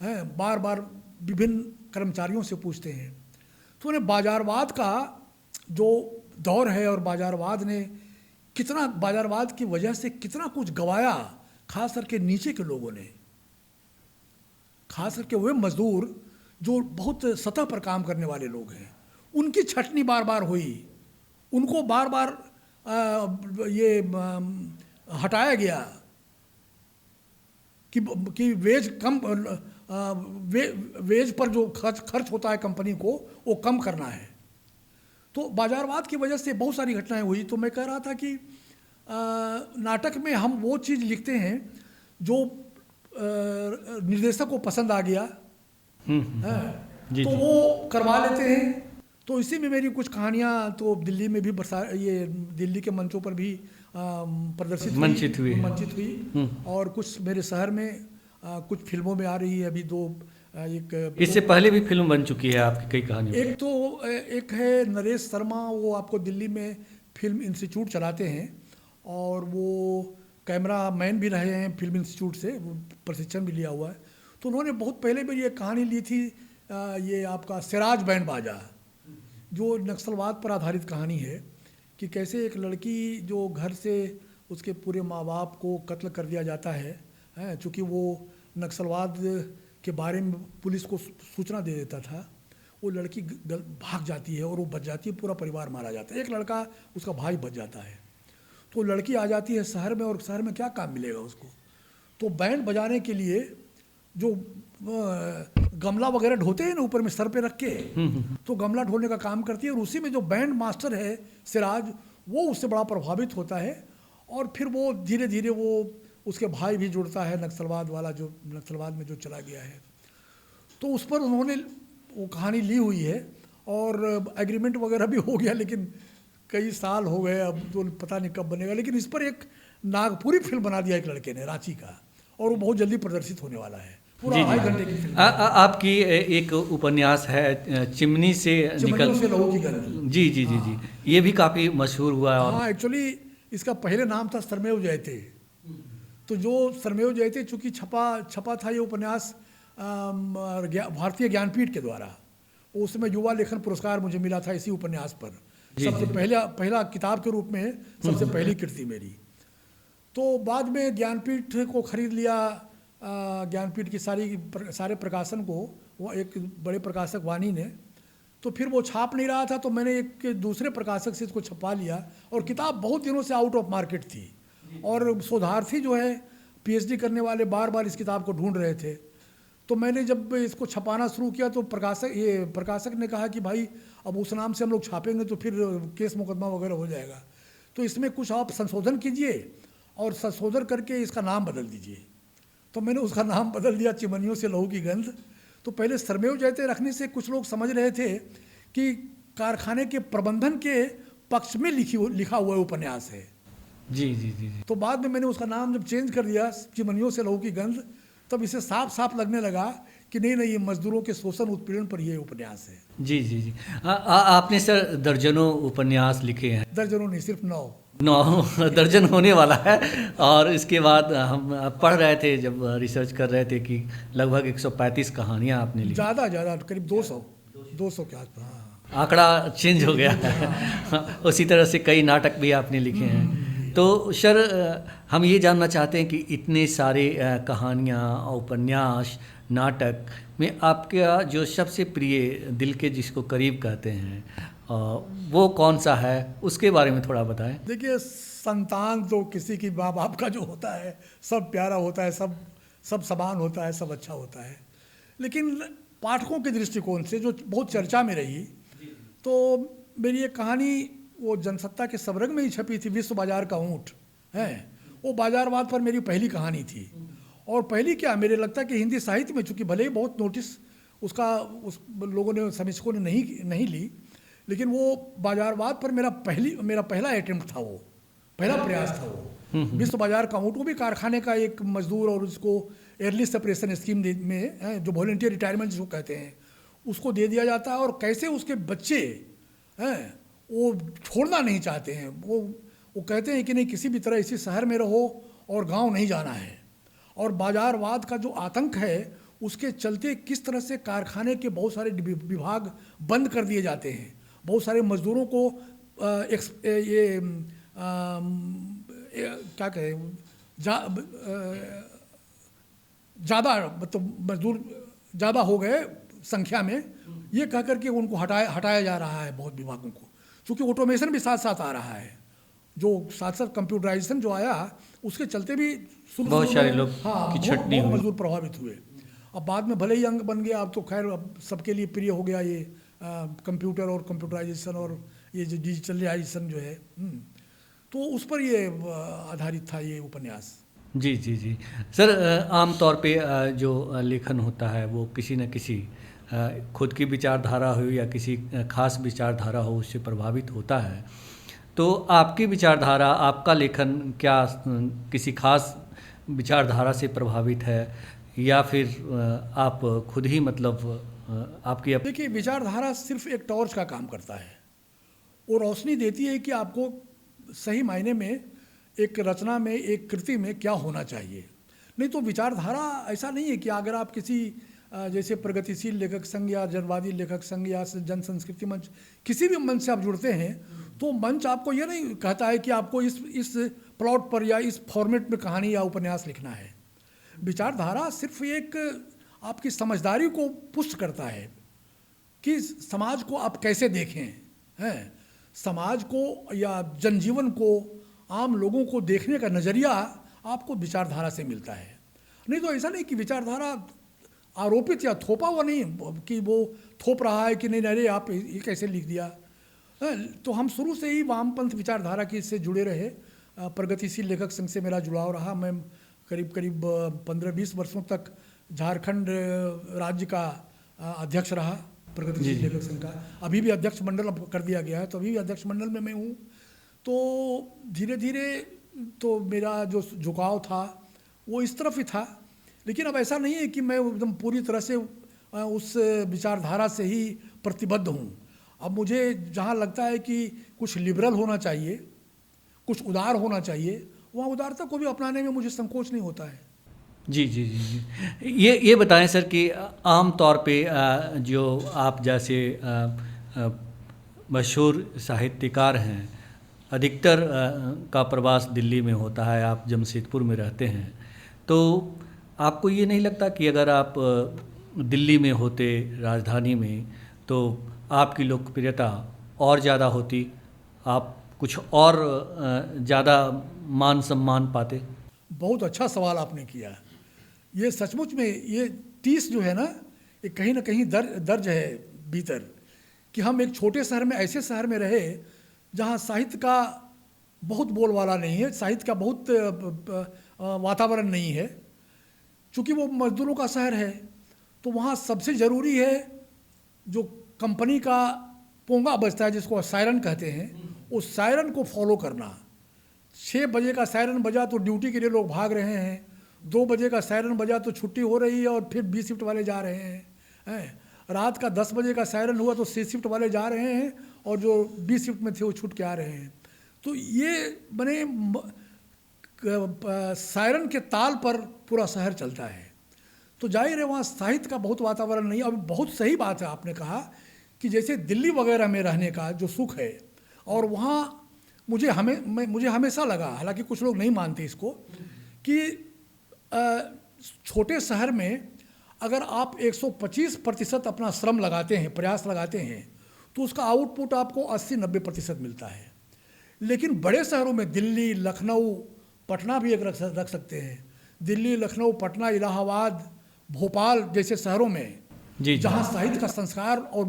हैं बार बार विभिन्न कर्मचारियों से पूछते हैं। तो उन्हें बाजारवाद का जो दौर है और बाजारवाद ने कितना, बाजारवाद की वजह से कितना कुछ गवाया, खास करके नीचे के लोगों ने, खास करके वे मजदूर जो बहुत सतह पर काम करने वाले लोग हैं, उनकी छटनी बार बार हुई, उनको बार बार ये हटाया गया कि वेज कम, वेज पर जो खर्च होता है कंपनी को वो कम करना है। तो बाजारवाद की वजह से बहुत सारी घटनाएं हुई। तो मैं कह रहा था कि नाटक में हम वो चीज़ लिखते हैं जो निर्देशक को पसंद आ गया है, तो वो करवा लेते हैं। तो इसी में मेरी कुछ कहानियाँ तो दिल्ली में भी ये दिल्ली के मंचों पर भी मंचित हुई और कुछ मेरे शहर में कुछ फिल्मों में आ रही है अभी 2। इससे पहले भी फिल्म बन चुकी है आपकी कई कहानियाँ। एक है नरेश शर्मा, वो आपको दिल्ली में फिल्म इंस्टीट्यूट चलाते हैं और वो कैमरा मैन भी रहे हैं फिल्म इंस्टीट्यूट से, प्रशिक्षण भी लिया हुआ है। तो उन्होंने बहुत पहले मेरी एक कहानी ली थी, ये आपका सिराज बैंड बाजा, जो नक्सलवाद पर आधारित कहानी है कि कैसे एक लड़की जो घर से उसके पूरे माँ बाप को कत्ल कर दिया जाता है, चूँकि वो नक्सलवाद के बारे में पुलिस को सूचना दे देता था, वो लड़की भाग जाती है और वो बच जाती है, पूरा परिवार मारा जाता है, एक लड़का उसका भाई बच जाता है। तो लड़की आ जाती है शहर में, और शहर में क्या काम मिलेगा उसको, तो बैंड बजाने के लिए जो गमला वगैरह ढोते हैं ना ऊपर में सर पे रख के, तो गमला ढोने का काम करती है। और उसी में जो बैंड मास्टर है सिराज, वो उससे बड़ा प्रभावित होता है और फिर वो धीरे धीरे वो उसके भाई भी जुड़ता है नक्सलवाद वाला, जो नक्सलवाद में जो चला गया है। तो उस पर उन्होंने वो कहानी ली हुई है और एग्रीमेंट वगैरह भी हो गया, लेकिन कई साल हो गए, अब तो पता नहीं कब बनेगा। लेकिन इस पर एक नागपुरी फिल्म बना दिया एक लड़के ने, रांची का, और वो बहुत जल्दी प्रदर्शित होने वाला है, पूरा 2.5 घंटे की फिल्म। आपकी एक उपन्यास है चिमनी से लहू की गंध। जी जी जी जी, ये भी काफ़ी मशहूर हुआ है। और हाँ, एक्चुअली इसका पहले नाम था सरमेव जयते। तो जो सरमेव जयते चूँकि छपा था ये उपन्यास भारतीय ज्ञानपीठ के द्वारा, उसमें युवा लेखन पुरस्कार मुझे मिला था इसी उपन्यास पर, सबसे पहला किताब के रूप में सबसे पहली कृति मेरी। तो बाद में ज्ञानपीठ को खरीद लिया, ज्ञानपीठ की सारे प्रकाशन को वो एक बड़े प्रकाशक वाणी ने, तो फिर वो छाप नहीं रहा था, तो मैंने एक दूसरे प्रकाशक से इसको छपा लिया। और किताब बहुत दिनों से आउट ऑफ मार्केट थी और शोधार्थी जो है PhD करने वाले बार बार इस किताब को ढूंढ रहे थे। तो मैंने जब इसको छपाना शुरू किया तो प्रकाशक ने कहा कि भाई अब उस नाम से हम लोग छापेंगे तो फिर केस मुकदमा वगैरह हो जाएगा, तो इसमें कुछ आप संशोधन कीजिए और संशोधन करके इसका नाम बदल दीजिए। तो मैंने उसका नाम बदल दिया चिमनियों से लहू की गंध। तो पहले सरमेव जयते रखने से कुछ लोग समझ रहे थे कि कारखाने के प्रबंधन के पक्ष में लिखा हुआ उपन्यास है। जी जी जी जी। तो बाद में मैंने उसका नाम जब चेंज कर दिया चिमनियों से लहू की गंध, तब इसे साफ लगने लगा कि नहीं ये मजदूरों के शोषण उत्पीड़न पर ये उपन्यास है। जी जी जी। आपने सर दर्जनों उपन्यास लिखे हैं? दर्जनों नहीं, सिर्फ 9 दर्जन होने वाला है। और इसके बाद हम पढ़ रहे थे जब रिसर्च कर रहे थे कि लगभग 135 कहानियाँ आपने लिखी। ज़्यादा करीब 200 के आसपास। हाँ, आंकड़ा चेंज हो गया है। उसी तरह से कई नाटक भी आपने लिखे हैं। तो सर हम ये जानना चाहते हैं कि इतने सारे कहानियाँ उपन्यास नाटक में आपका जो सबसे प्रिय दिल के जिसको करीब कहते हैं वो कौन सा है, उसके बारे में थोड़ा बताएं। देखिए, संतान तो किसी की माँ बाप का जो होता है सब प्यारा होता है, सब समान होता है, सब अच्छा होता है। लेकिन पाठकों के दृष्टिकोण से जो बहुत चर्चा में रही, तो मेरी एक कहानी वो जनसत्ता के सबरंग में ही छपी थी, विश्व बाजार का ऊँट है। वो बाजारवाद पर मेरी पहली कहानी थी। और पहली क्या, मेरे लगता है कि हिंदी साहित्य में, चूँकि भले ही बहुत नोटिस उसका उस लोगों ने, समीक्षकों ने नहीं ली, लेकिन वो बाजारवाद पर मेरा पहला अटेम्प्ट था, वो पहला प्रयास था। वो विश्व बाजार का ऊँट, वो भी कारखाने का एक मजदूर, और उसको अर्ली सेपरेशन स्कीम में जो वॉलंटियर रिटायरमेंट जिसको कहते हैं, उसको दे दिया जाता है। और कैसे उसके बच्चे हैं वो छोड़ना नहीं चाहते हैं, वो कहते हैं कि नहीं, किसी भी तरह इसी शहर में रहो और गांव नहीं जाना है। और बाजारवाद का जो आतंक है उसके चलते किस तरह से कारखाने के बहुत सारे विभाग बंद कर दिए जाते हैं, बहुत सारे मजदूरों को क्या कहें, ज़्यादा मतलब मजदूर ज़्यादा हो गए संख्या में, ये कह करके उनको हटाया जा रहा है बहुत विभागों को। क्योंकि ऑटोमेशन भी साथ साथ आ रहा है, जो साथ साथ कंप्यूटराइजेशन जो आया उसके चलते भी बहुत सारे लोग की छटनी हुई, मजदूर प्रभावित हुए। अब बाद में भले ही अंग बन गया, अब तो खैर अब सबके लिए प्रिय हो गया ये कंप्यूटर और कंप्यूटराइजेशन और ये जो डिजिटलाइजेशन जो है। तो उस पर ये आधारित था ये उपन्यास। जी जी जी सर, आम तौर पे जो लेखन होता है वो किसी न किसी खुद की विचारधारा हो या किसी खास विचारधारा हो उससे प्रभावित होता है। तो आपकी विचारधारा, आपका लेखन क्या किसी खास विचारधारा से प्रभावित है या फिर आप खुद ही मतलब आपकी देखिए, विचारधारा सिर्फ एक टॉर्च का काम करता है। वो रोशनी देती है कि आपको सही मायने में एक रचना में, एक कृति में क्या होना चाहिए। नहीं तो विचारधारा ऐसा नहीं है कि अगर आप किसी जैसे प्रगतिशील लेखक संघ या जनवादी लेखक संघ या जन संस्कृति मंच, किसी भी मंच से आप जुड़ते हैं, तो मंच आपको ये नहीं कहता है कि आपको इस प्लॉट पर या इस फॉर्मेट में कहानी या उपन्यास लिखना है। विचारधारा सिर्फ एक आपकी समझदारी को पुष्ट करता है कि समाज को आप कैसे देखें, हैं, समाज को या जनजीवन को, आम लोगों को देखने का नज़रिया आपको विचारधारा से मिलता है। नहीं तो ऐसा नहीं कि विचारधारा आरोपित या थोपा हुआ नहीं कि वो थोप रहा है कि नहीं अरे आप ये कैसे लिख दिया। तो हम शुरू से ही वामपंथ विचारधारा की से जुड़े रहे। प्रगतिशील लेखक संघ से मेरा जुड़ाव रहा। मैं करीब 15-20 वर्षों तक झारखंड राज्य का अध्यक्ष रहा प्रगतिशील लेखक संघ का। अभी भी अध्यक्ष मंडल अब कर दिया गया है, तो अभी भी अध्यक्ष मंडल में मैं हूँ। तो धीरे धीरे तो मेरा जो झुकाव था वो इस तरफ ही था। लेकिन अब ऐसा नहीं है कि मैं एकदम पूरी तरह से उस विचारधारा से ही प्रतिबद्ध हूँ। अब मुझे जहाँ लगता है कि कुछ लिबरल होना चाहिए, कुछ उदार होना चाहिए, वहाँ उदारता को भी अपनाने में मुझे संकोच नहीं होता है। जी जी जी जी ये बताएं सर कि आम तौर पे जो आप जैसे मशहूर साहित्यकार हैं, अधिकतर का प्रवास दिल्ली में होता है, आप जमशेदपुर में रहते हैं, तो आपको ये नहीं लगता कि अगर आप दिल्ली में होते, राजधानी में, तो आपकी लोकप्रियता और ज़्यादा होती, आप कुछ और ज़्यादा मान सम्मान पाते? बहुत अच्छा सवाल आपने किया। ये सचमुच में ये टीस जो है ना, ये कहीं ना कहीं दर्ज है भीतर कि हम एक छोटे शहर में, ऐसे शहर में रहे जहाँ साहित्य का बहुत बोलबाला नहीं है, साहित्य का बहुत वातावरण नहीं है। चूँकि वो मजदूरों का शहर है, तो वहाँ सबसे ज़रूरी है जो कंपनी का पोंगा बजता है, जिसको सायरन कहते हैं, उस सायरन को फॉलो करना। 6 बजे का सायरन बजा तो ड्यूटी के लिए लोग भाग रहे हैं, 2 बजे का सायरन बजा तो छुट्टी हो रही है और फिर बी शिफ्ट वाले जा रहे हैं, रात का 10 बजे का सायरन हुआ तो सी शिफ्ट वाले जा रहे हैं और जो बी शिफ्ट में थे वो छूट के आ रहे हैं। तो ये बने सायरन के ताल पर पूरा शहर चलता है। तो जाहिर है वहाँ साहित्य का बहुत वातावरण नहीं। अब बहुत सही बात है आपने कहा कि जैसे दिल्ली वगैरह में रहने का जो सुख है, और वहाँ मुझे हमेशा लगा, हालांकि कुछ लोग नहीं मानते इसको, कि छोटे शहर में अगर आप 125% अपना श्रम लगाते हैं, प्रयास लगाते हैं, तो उसका आउटपुट आपको 80-90% मिलता है। लेकिन बड़े शहरों में दिल्ली, लखनऊ, पटना भी एक रख सकते हैं, दिल्ली, लखनऊ, पटना, इलाहाबाद, भोपाल जैसे शहरों में जी, जहाँ साहित्य का संस्कार और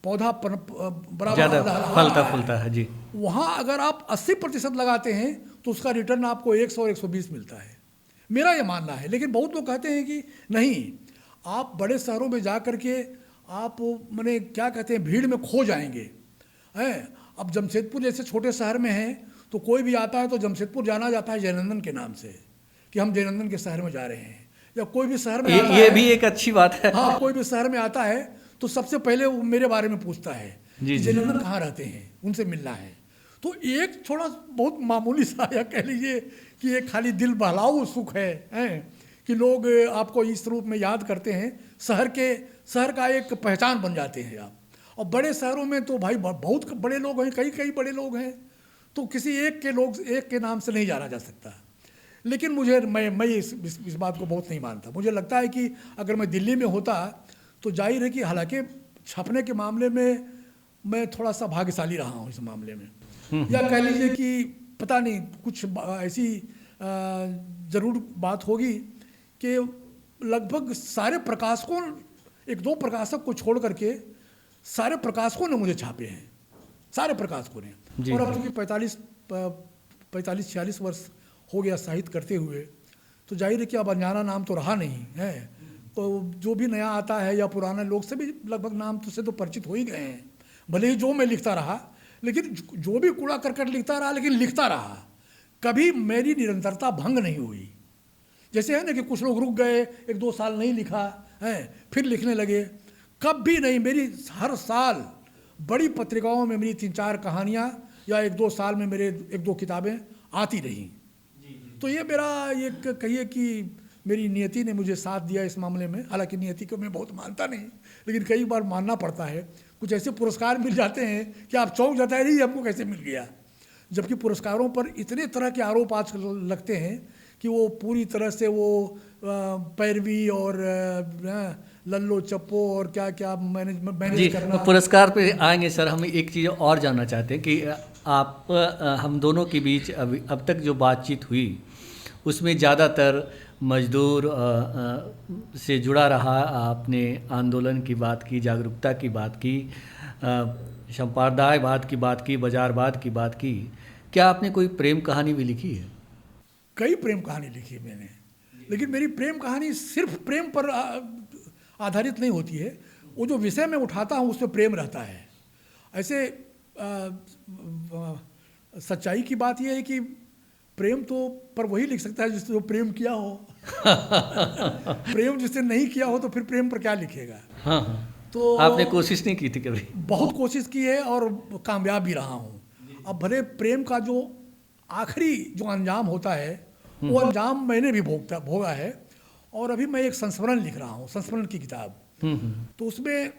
पौधा बराबर ज़्यादा फलता है, फूलता है जी, वहाँ अगर आप 80% लगाते हैं तो उसका रिटर्न आपको 100 और 120 मिलता है, मेरा ये मानना है। लेकिन बहुत लोग कहते हैं कि नहीं, आप बड़े शहरों में जा कर के आप माने क्या कहते हैं, भीड़ में खो जाएंगे हैं। अब जमशेदपुर जैसे छोटे शहर में हैं तो कोई भी आता है तो जमशेदपुर जाना जाता है जयनंदन के नाम से, कि हम जयनंदन के शहर में जा रहे हैं। या कोई भी शहर में आता ये है, भी एक अच्छी बात है। हाँ, कोई भी शहर में आता है तो सबसे पहले वो मेरे बारे में पूछता है जी, कि जी। जयनंदन कहाँ रहते हैं, उनसे मिलना है। तो एक थोड़ा बहुत मामूली सा, या कह लीजिए कि एक खाली दिल बहलाऊ सुख है कि लोग आपको इस रूप में याद करते हैं, शहर का एक पहचान बन जाते हैं आप। और बड़े शहरों में तो भाई बहुत बड़े लोग हैं, कई बड़े लोग हैं, तो किसी एक के नाम से नहीं जाना जा सकता। लेकिन मैं इस बात को बहुत नहीं मानता। मुझे लगता है कि अगर मैं दिल्ली में होता तो जाहिर है कि हालांकि छपने के मामले में मैं थोड़ा सा भाग्यशाली रहा हूँ इस मामले में, या कह लीजिए कि पता नहीं कुछ ऐसी ज़रूर बात होगी कि लगभग सारे प्रकाशकों, 1-2 प्रकाशक को छोड़ करके सारे प्रकाशकों ने मुझे छापे हैं, सारे प्रकाशकों ने। और अब चूँकि 45-46 वर्ष हो गया साहित्य करते हुए, तो जाहिर है कि अब अनजाना नाम तो रहा नहीं है। तो जो भी नया आता है या पुराने लोग से भी लगभग नाम तो से तो परिचित हो ही गए हैं। भले ही जो मैं लिखता रहा, लेकिन जो भी कूड़ा करकट लिखता रहा, लेकिन लिखता रहा, कभी मेरी निरंतरता भंग नहीं हुई। जैसे है ना कि कुछ लोग रुक गए, 1-2 साल नहीं लिखा है, फिर लिखने लगे, कभी नहीं। मेरी हर साल बड़ी पत्रिकाओं में मेरी 3-4 कहानियाँ या 1-2 साल में मेरे 1-2 किताबें आती रहीं। तो ये मेरा एक कहिए कि मेरी नियति ने मुझे साथ दिया इस मामले में। हालांकि नियति को मैं बहुत मानता नहीं, लेकिन कई बार मानना पड़ता है। कुछ ऐसे पुरस्कार मिल जाते हैं कि आप चौंक जाता है, नहीं हमको कैसे मिल गया। जबकि पुरस्कारों पर इतने तरह के आरोप आज लगते हैं कि वो पूरी तरह से वो पैरवी और लल्लो चप्पो और क्या क्या मैनेज करना। तो पुरस्कार पे आएंगे सर। हम एक चीज़ और जानना चाहते हैं कि आप हम दोनों के बीच अब तक जो बातचीत हुई उसमें ज़्यादातर मजदूर से जुड़ा रहा। आपने आंदोलन की बात की, जागरूकता की बात की, संप्रदायवाद की बात की, बाजारवाद की बात की। क्या आपने कोई प्रेम कहानी भी लिखी है? कई प्रेम कहानी लिखी है मैंने, लेकिन मेरी प्रेम कहानी सिर्फ प्रेम पर आधारित नहीं होती है। वो जो विषय मैं उठाता हूँ उसमें प्रेम रहता है। ऐसे सच्चाई की बात यह है कि प्रेम तो पर वही लिख सकता है जिसने जो प्रेम किया हो। प्रेम जिसने नहीं किया हो तो फिर प्रेम पर क्या लिखेगा। हाँ। तो आपने कोशिश नहीं की थी कभी? बहुत कोशिश की है और कामयाब भी रहा हूँ। अब भले प्रेम का जो आखिरी जो अंजाम होता है वो अंजाम मैंने भी भोगा है। और अभी मैं एक संस्मरण लिख रहा हूँ, संस्मरण की किताब। तो उसमें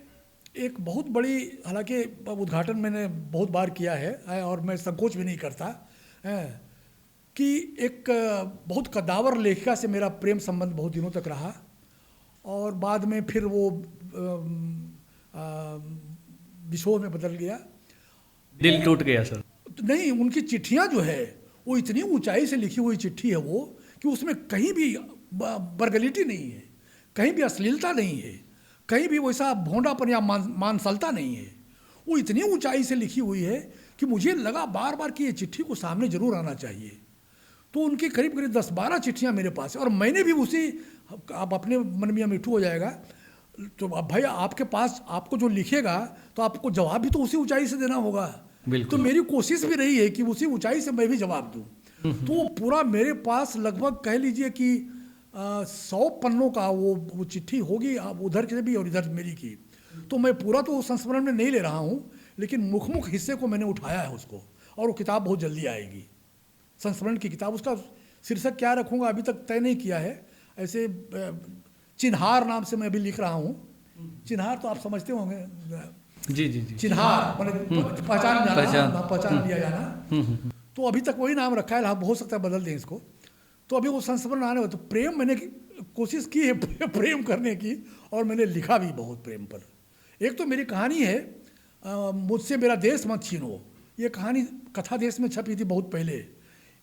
एक बहुत बड़ी, हालांकि उद्घाटन मैंने बहुत बार किया है और मैं संकोच भी नहीं करता कि एक बहुत कद्दावर लेखिका से मेरा प्रेम संबंध बहुत दिनों तक रहा और बाद में फिर वो विछोह में बदल गया। दिल टूट गया सर? नहीं, उनकी चिट्ठियाँ जो है वो इतनी ऊंचाई से लिखी हुई चिट्ठी है वो, कि उसमें कहीं भी बर्गलिटी नहीं है, कहीं भी अश्लीलता नहीं है, कहीं भी वैसा भोंडापन या मानसलता नहीं है। वो इतनी ऊंचाई से लिखी हुई है कि मुझे लगा बार बार कि ये चिट्ठी को सामने जरूर आना चाहिए। तो उनकी करीब 10-12 चिट्ठियाँ मेरे पास है और मैंने भी उसी, आप अपने मन में मिठू हो जाएगा तो अब भाई आपके पास आपको जो लिखेगा तो आपको जवाब भी तो उसी ऊंचाई से देना होगा। तो मेरी कोशिश भी रही है कि उसी ऊंचाई से मैं भी जवाब दूं। तो वो पूरा मेरे पास लगभग कह लीजिए कि 100 पन्नों का वो चिट्ठी होगी, आप उधर की भी और इधर मेरी की। तो मैं पूरा तो संस्मरण में नहीं ले रहा हूँ, लेकिन मुख हिस्से को मैंने उठाया है उसको, और वो किताब बहुत जल्दी आएगी, संस्मरण की किताब। उसका शीर्षक क्या रखूँगा अभी तक तय नहीं किया है। ऐसे चिन्हार नाम से मैं अभी लिख रहा हूँ। चिन्हार तो आप समझते होंगे, जी जी जी। चिन्हार मैंने पहचान जाना, पहचान। पहचान लिया जाना। तो अभी तक वही नाम रखा है, हो सकता है बदल दें इसको। तो अभी वो संस्मरण आने वाला, तो प्रेम मैंने कोशिश की है प्रेम करने की, और मैंने लिखा भी बहुत प्रेम पर। एक तो मेरी कहानी है मुझसे मेरा देश मत छीनो, ये कहानी कथा देश में छपी थी बहुत पहले,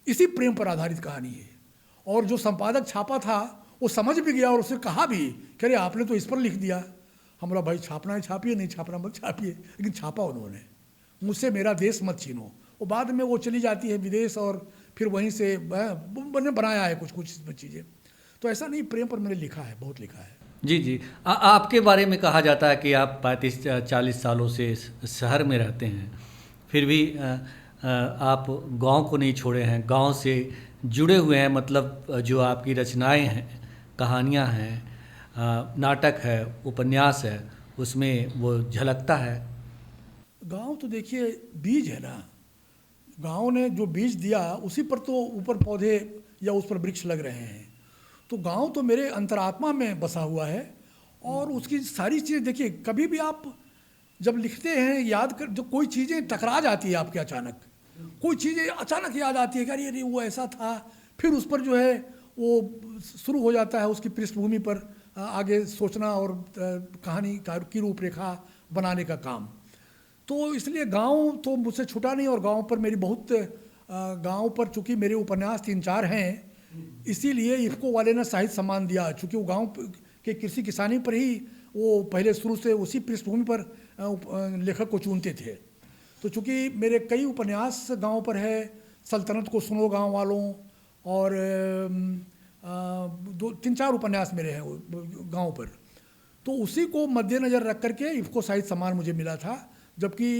इसी प्रेम पर आधारित कहानी है। और जो संपादक छापा था वो समझ भी गया और उसने कहा भी कि अरे आपने तो इस पर लिख दिया। हम बोला भाई छापना है छापिए, नहीं छापना मत छापिए, लेकिन छापा उन्होंने, मुझसे मेरा देश मत छीनो। वो बाद में वो चली जाती है विदेश, और फिर वहीं से मैंने बनाया है कुछ कुछ इसमें चीज़ें। तो ऐसा नहीं, प्रेम पर मैंने लिखा है, बहुत लिखा है। जी जी। आपके बारे में कहा जाता है कि आप 35-40 सालों से शहर में रहते हैं, फिर भी आप गांव को नहीं छोड़े हैं, गांव से जुड़े हुए हैं। मतलब जो आपकी रचनाएं हैं, कहानियां हैं, नाटक है, उपन्यास है, उसमें वो झलकता है। गांव तो देखिए बीज है ना, गांव ने जो बीज दिया उसी पर तो ऊपर पौधे या उस पर वृक्ष लग रहे हैं। तो गांव तो मेरे अंतरात्मा में बसा हुआ है, और उसकी सारी चीज़ें देखिए, कभी भी आप जब लिखते हैं याद कर, जो कोई चीज़ें टकरा जाती है आपके, अचानक कोई चीज़ें अचानक याद आती है कि अरे वो ऐसा था, फिर उस पर जो है वो शुरू हो जाता है उसकी पृष्ठभूमि पर आगे सोचना और कहानी की रूपरेखा बनाने का काम। तो इसलिए गांव तो मुझसे छूटा नहीं, और गांव पर मेरी बहुत गांव पर चूँकि मेरे उपन्यास 3-4 हैं, इसीलिए इफ़को वाले ने साहित्य सम्मान दिया, चूँकि वो गांव के कृषि किसानी पर ही वो पहले शुरू से उसी पृष्ठभूमि पर लेखक को चुनते थे। तो चूँकि मेरे कई उपन्यास गांव पर है, सल्तनत को सुनो गांव वालों, और 2-3-4 उपन्यास मेरे हैं गांव पर, तो उसी को मद्देनज़र रख करके इफ़को साहित्य सम्मान मुझे मिला था। जबकि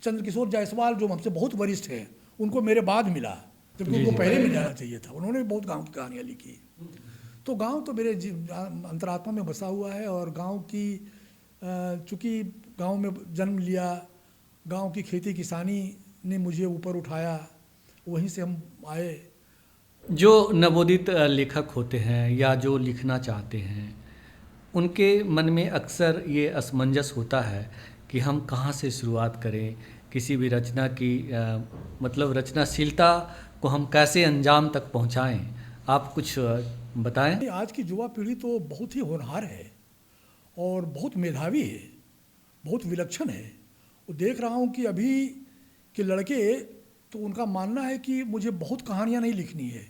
चंद्रकिशोर जायसवाल जो हमसे बहुत वरिष्ठ हैं, उनको मेरे बाद मिला, जबकि उनको पहले मिल जाना चाहिए था। उन्होंने भी बहुत गांव की कहानियाँ लिखी। तो गांव तो मेरे अंतरात्मा में बसा हुआ है, और गांव की चूँकि गांव में जन्म लिया, गांव की खेती किसानी ने मुझे ऊपर उठाया, वहीं से हम आए। जो नवोदित लेखक होते हैं या जो लिखना चाहते हैं, उनके मन में अक्सर ये असमंजस होता है कि हम कहाँ से शुरुआत करें, किसी भी रचना की मतलब रचनाशीलता को हम कैसे अंजाम तक पहुँचाएं। आप कुछ बताएं। आज की युवा पीढ़ी तो बहुत ही होनहार है और बहुत मेधावी है, बहुत विलक्षण है। वो देख रहा हूँ कि अभी के लड़के, तो उनका मानना है कि मुझे बहुत कहानियाँ नहीं लिखनी है,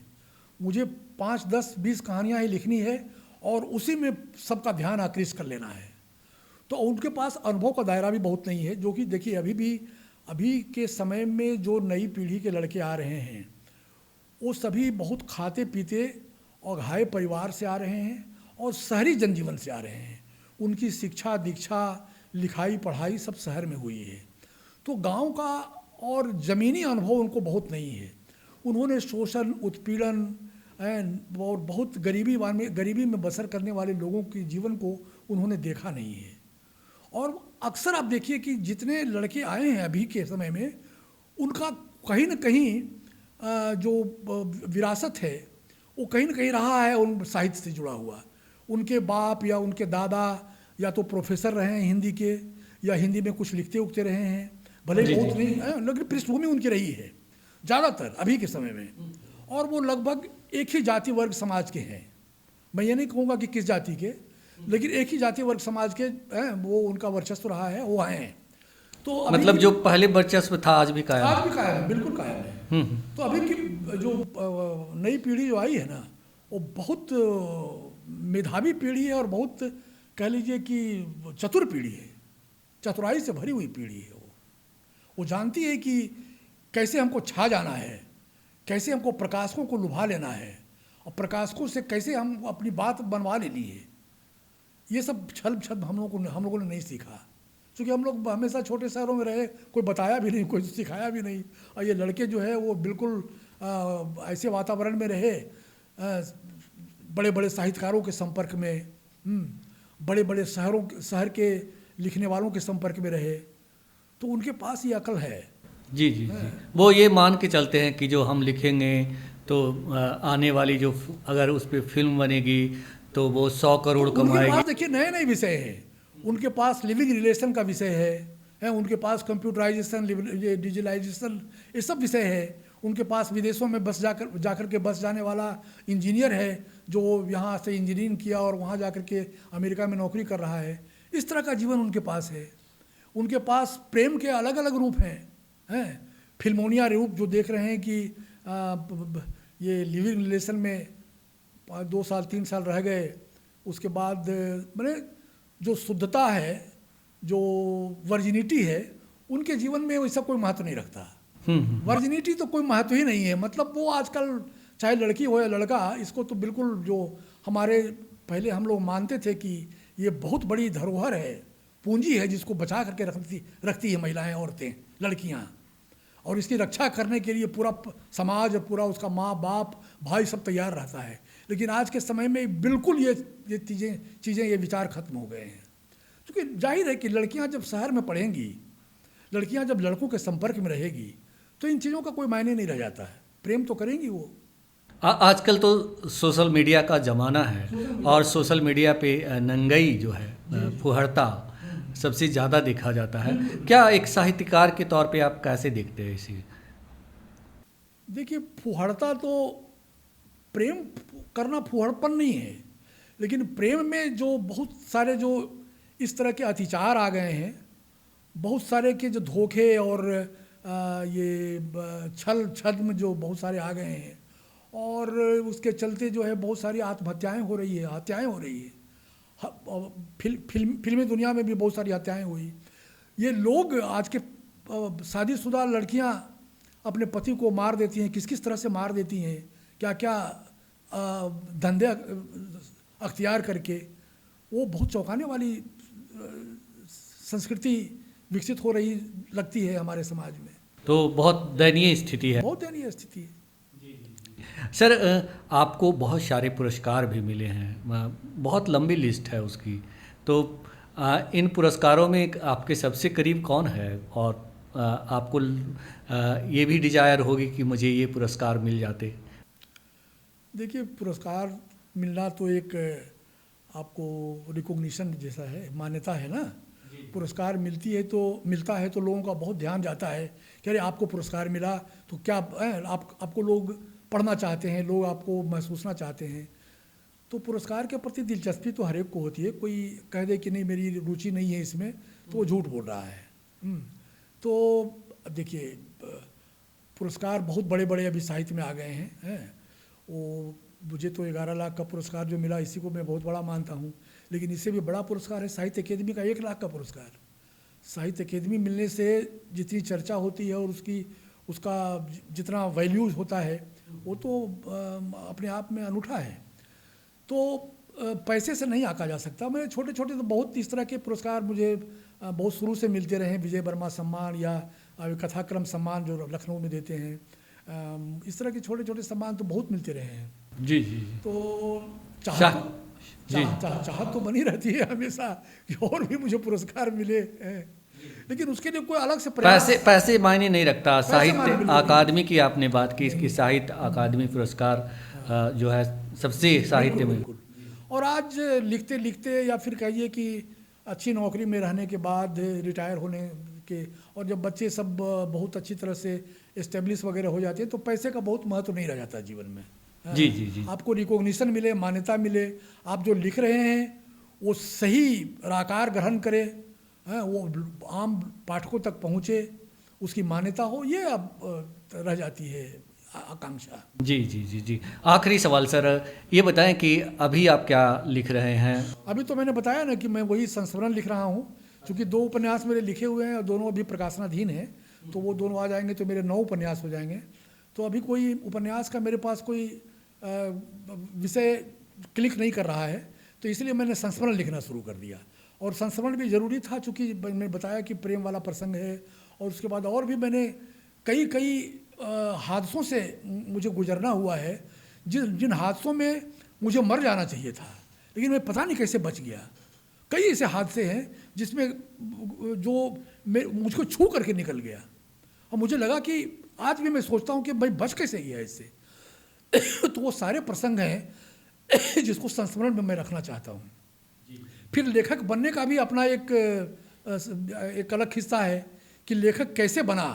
मुझे 5, 10, 20 कहानियाँ ही लिखनी है, और उसी में सबका ध्यान आकृष्ट कर लेना है। तो उनके पास अनुभव का दायरा भी बहुत नहीं है, जो कि देखिए अभी के समय में जो नई पीढ़ी के लड़के आ रहे हैं, वो सभी बहुत खाते पीते और हाय परिवार से आ रहे हैं, और शहरी जनजीवन से आ रहे हैं। उनकी शिक्षा दीक्षा लिखाई पढ़ाई सब शहर में हुई है, तो गांव का और ज़मीनी अनुभव उनको बहुत नहीं है। उन्होंने शोषण, उत्पीड़न और बहुत गरीबी में बसर करने वाले लोगों के जीवन को उन्होंने देखा नहीं है। और अक्सर आप देखिए कि जितने लड़के आए हैं अभी के समय में, उनका कहीं ना कहीं जो विरासत है वो कहीं ना कहीं रहा है उन साहित्य से जुड़ा हुआ। उनके बाप या उनके दादा या तो प्रोफेसर रहे हैं हिंदी के, या हिंदी में कुछ लिखते उगते रहे हैं, भले ही बहुत नहीं, लेकिन पृष्ठभूमि उनकी रही है ज़्यादातर अभी के समय में। और वो लगभग एक ही जाति वर्ग समाज के हैं। मैं ये नहीं कहूँगा कि किस जाति के, लेकिन एक ही जाति वर्ग समाज के वो उनका वर्चस्व रहा है, वो आए हैं। तो मतलब जो पहले वर्चस्व था आज भी कायम है, बिल्कुल कायम है। तो अभी की जो नई पीढ़ी जो आई है ना, वो बहुत मेधावी पीढ़ी है, और बहुत कह लीजिए कि चतुर पीढ़ी है, चतुराई से भरी हुई पीढ़ी है। वो जानती है कि कैसे हमको छा जाना है, कैसे हमको प्रकाशकों को लुभा लेना है, और प्रकाशकों से कैसे हम अपनी बात बनवा लेनी है। ये सब छल हम लोगों ने नहीं सीखा, क्योंकि हम लोग हमेशा छोटे शहरों में रहे, कोई बताया भी नहीं, कोई सिखाया भी नहीं। और ये लड़के जो है वो बिल्कुल ऐसे वातावरण में रहे, बड़े बड़े साहित्यकारों के संपर्क में, बड़े बड़े शहर के लिखने वालों के संपर्क में रहे, तो उनके पास ये अकल है। जी जी जी। वो ये मान के चलते हैं कि जो हम लिखेंगे तो आने वाली जो अगर उस पर फिल्म बनेगी तो वो 100 करोड़ कमाएगी। देखिए नए नए विषय हैं, उनके पास लिविंग रिलेशन का विषय है उनके पास कंप्यूटराइजेशन, ये डिजिटलाइजेशन, ये सब विषय है। उनके पास विदेशों में बस जाकर के बस जाने वाला इंजीनियर है जो यहाँ से इंजीनियरिंग किया और वहाँ जाकर के अमेरिका में नौकरी कर रहा है। इस तरह का जीवन उनके पास है। उनके पास प्रेम के अलग अलग रूप हैं फिल्मोनिया रूप जो देख रहे हैं कि ये लिविंग रिलेशन में 2 साल 3 साल रह गए, उसके बाद मैंने जो शुद्धता है, जो वर्जिनिटी है, उनके जीवन में वैसा कोई महत्व नहीं रखता। वर्जिनिटी तो कोई महत्व ही नहीं है। मतलब वो आजकल चाहे लड़की हो या लड़का, इसको तो बिल्कुल जो हमारे पहले हम लोग मानते थे कि ये बहुत बड़ी धरोहर है, पूंजी है जिसको बचा करके रखती है महिलाएं, औरतें, लड़कियां, और इसकी रक्षा करने के लिए पूरा समाज और पूरा उसका माँ बाप भाई सब तैयार रहता है। लेकिन आज के समय में बिल्कुल ये चीज़ें ये विचार खत्म हो गए हैं। क्योंकि जाहिर है कि लड़कियां जब शहर में पढ़ेंगी, लड़कियां जब लड़कों के संपर्क में रहेगी, तो इन चीज़ों का कोई मायने नहीं रह जाता है। प्रेम तो करेंगी वो। आजकल तो सोशल मीडिया का ज़माना है और सोशल मीडिया पे नंगई जो है, फुहड़ता सबसे ज़्यादा देखा जाता है। क्या एक साहित्यकार के तौर पे आप कैसे देखते हैं इसे? देखिए, फुहड़ता तो प्रेम करना फुहड़पन नहीं है, लेकिन प्रेम में जो बहुत सारे जो इस तरह के अतिचार आ गए हैं, बहुत सारे के जो धोखे और ये छल छद्म जो बहुत सारे आ गए हैं, और उसके चलते जो है बहुत सारी आत्महत्याएं हो रही है, हत्याएं हो रही है। फिल्मी दुनिया में भी बहुत सारी हत्याएं हुई। ये लोग आज के शादीशुदा लड़कियां अपने पति को मार देती हैं, किस किस तरह से मार देती हैं, क्या क्या धंधे अख्तियार करके, वो बहुत चौंकाने वाली संस्कृति विकसित हो रही लगती है हमारे समाज में। तो बहुत दयनीय स्थिति है। बहुत दयनीय स्थिति है। सर, आपको बहुत सारे पुरस्कार भी मिले हैं, बहुत लंबी लिस्ट है उसकी। तो इन पुरस्कारों में आपके सबसे करीब कौन है, और आपको ये भी डिजायर होगी कि मुझे ये पुरस्कार मिल जाते? देखिए, पुरस्कार मिलना तो एक आपको रिकॉग्निशन जैसा है, मान्यता है ना। पुरस्कार मिलता है तो लोगों का बहुत ध्यान जाता है कि अरे आपको पुरस्कार मिला तो क्या आपको लोग पढ़ना चाहते हैं, लोग आपको महसूसना चाहते हैं। तो पुरस्कार के प्रति दिलचस्पी तो हर एक को होती है। कोई कह दे कि नहीं मेरी रुचि नहीं है इसमें, तो वो झूठ बोल रहा है। तो देखिए, पुरस्कार बहुत बड़े बड़े अभी साहित्य में आ गए हैं। वो मुझे तो 11 लाख का पुरस्कार जो मिला, इसी को मैं बहुत बड़ा मानता हूँ। लेकिन इससे भी बड़ा पुरस्कार है साहित्य अकेदमी का 1 लाख का पुरस्कार। साहित्य अकेदमी मिलने से जितनी चर्चा होती है और उसका जितना वैल्यूज होता है, वो तो अपने आप में अनूठा है। तो पैसे से नहीं आंका जा सकता। मैं छोटे छोटे तो बहुत इस तरह के पुरस्कार मुझे बहुत शुरू से मिलते रहे हैं। विजय वर्मा सम्मान या कथाक्रम सम्मान जो लखनऊ में देते हैं, इस तरह के छोटे छोटे सम्मान तो बहुत मिलते रहे हैं। जी जी। तो चाहत तो बनी रहती है हमेशा कि और भी मुझे पुरस्कार मिले, लेकिन उसके लिए कोई अलग से पैसे मायने नहीं रखता। साहित्य अकादमी की आपने बात की, इसकी साहित्य अकादमी पुरस्कार जो है सबसे साहित्य में। और आज लिखते लिखते या फिर कहिए कि अच्छी नौकरी में रहने के बाद, रिटायर होने के, और जब बच्चे सब बहुत अच्छी तरह से एस्टेब्लिश वगैरह हो जाते हैं, तो पैसे का बहुत महत्व नहीं रह जाता जीवन में। जी जी जी। आपको रिकॉग्निशन मिले, मान्यता मिले, आप जो लिख रहे हैं वो सही आकार ग्रहण करे, वो आम पाठकों तक पहुँचे, उसकी मान्यता हो, ये अब रह जाती है आकांक्षा। जी जी जी जी। आखिरी सवाल सर, ये बताएं कि अभी आप क्या लिख रहे हैं? अभी तो मैंने बताया ना कि मैं वही संस्मरण लिख रहा हूँ, क्योंकि 2 उपन्यास मेरे लिखे हुए हैं और दोनों अभी प्रकाशनाधीन हैं। तो वो दोनों आ जाएंगे तो मेरे 9 उपन्यास हो जाएंगे। तो अभी कोई उपन्यास का मेरे पास कोई विषय क्लिक नहीं कर रहा है, तो इसलिए मैंने संस्मरण लिखना शुरू कर दिया। और संस्मरण भी ज़रूरी था, चूँकि मैंने बताया कि प्रेम वाला प्रसंग है। और उसके बाद और भी मैंने कई हादसों से मुझे गुजरना हुआ है, जिन हादसों में मुझे मर जाना चाहिए था, लेकिन मैं पता नहीं कैसे बच गया। कई ऐसे हादसे हैं जिसमें जो मुझको छू करके निकल गया, और मुझे लगा कि आज भी मैं सोचता हूँ कि भाई बच कैसे गया इससे। तो वो सारे प्रसंग हैं जिसको संस्मरण में मैं रखना चाहता हूँ। फिर लेखक बनने का भी अपना एक अलग हिस्सा है कि लेखक कैसे बना,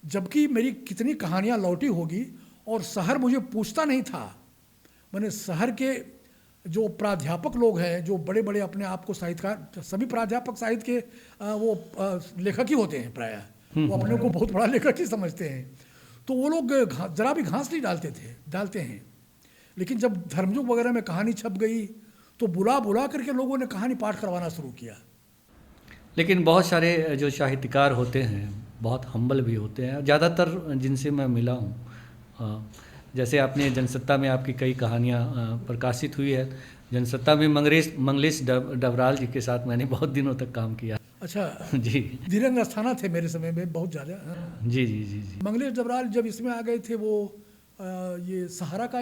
जबकि मेरी कितनी कहानियाँ लौटी होगी और शहर मुझे पूछता नहीं था। मैंने शहर के जो प्राध्यापक लोग हैं, जो बड़े बड़े अपने आप को साहित्यकार, सभी प्राध्यापक साहित्य के लेखक ही होते हैं प्रायः, वो अपने को बहुत बड़ा लेखक ही समझते हैं, तो वो लोग जरा भी घास नहीं डालते हैं। लेकिन जब धर्मयुग वगैरह में कहानी छप गई तो बुला करके लोगों ने कहानी पाठ करवाना शुरू किया। लेकिन बहुत सारे जो साहित्यकार होते हैं बहुत हम्बल भी होते हैं, ज़्यादातर जिनसे मैं मिला हूँ, जैसे आपने जनसत्ता में आपकी कई कहानियाँ प्रकाशित हुई है। जनसत्ता में मंगलेश डबराल जी के साथ मैंने बहुत दिनों तक काम किया। अच्छा जी, धीरेन्द्र अस्थाना थे मेरे समय में बहुत ज़्यादा। जी जी जी जी। मंगलेश डबराल जब इसमें आ गए थे, वो ये सहारा का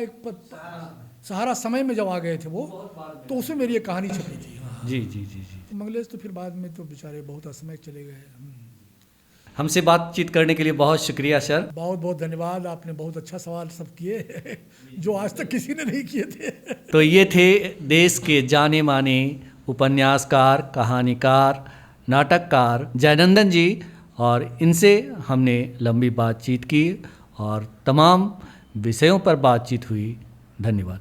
सहारा समय में जब आ गए थे वो, तो उसमें मेरी एक कहानी छपी थी। जी जी जी जी। मंगलेश तो फिर बाद में तो बेचारे बहुत असमय चले गए। हमसे बातचीत करने के लिए बहुत शुक्रिया सर। बहुत बहुत धन्यवाद, आपने बहुत अच्छा सवाल सब किए जो आज तक किसी ने नहीं किए थे। तो ये थे देश के जाने माने उपन्यासकार, कहानीकार, नाटककार जयनंदन जी, और इनसे हमने लंबी बातचीत की और तमाम विषयों पर बातचीत हुई। धन्यवाद।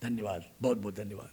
धन्यवाद, बहुत बहुत धन्यवाद।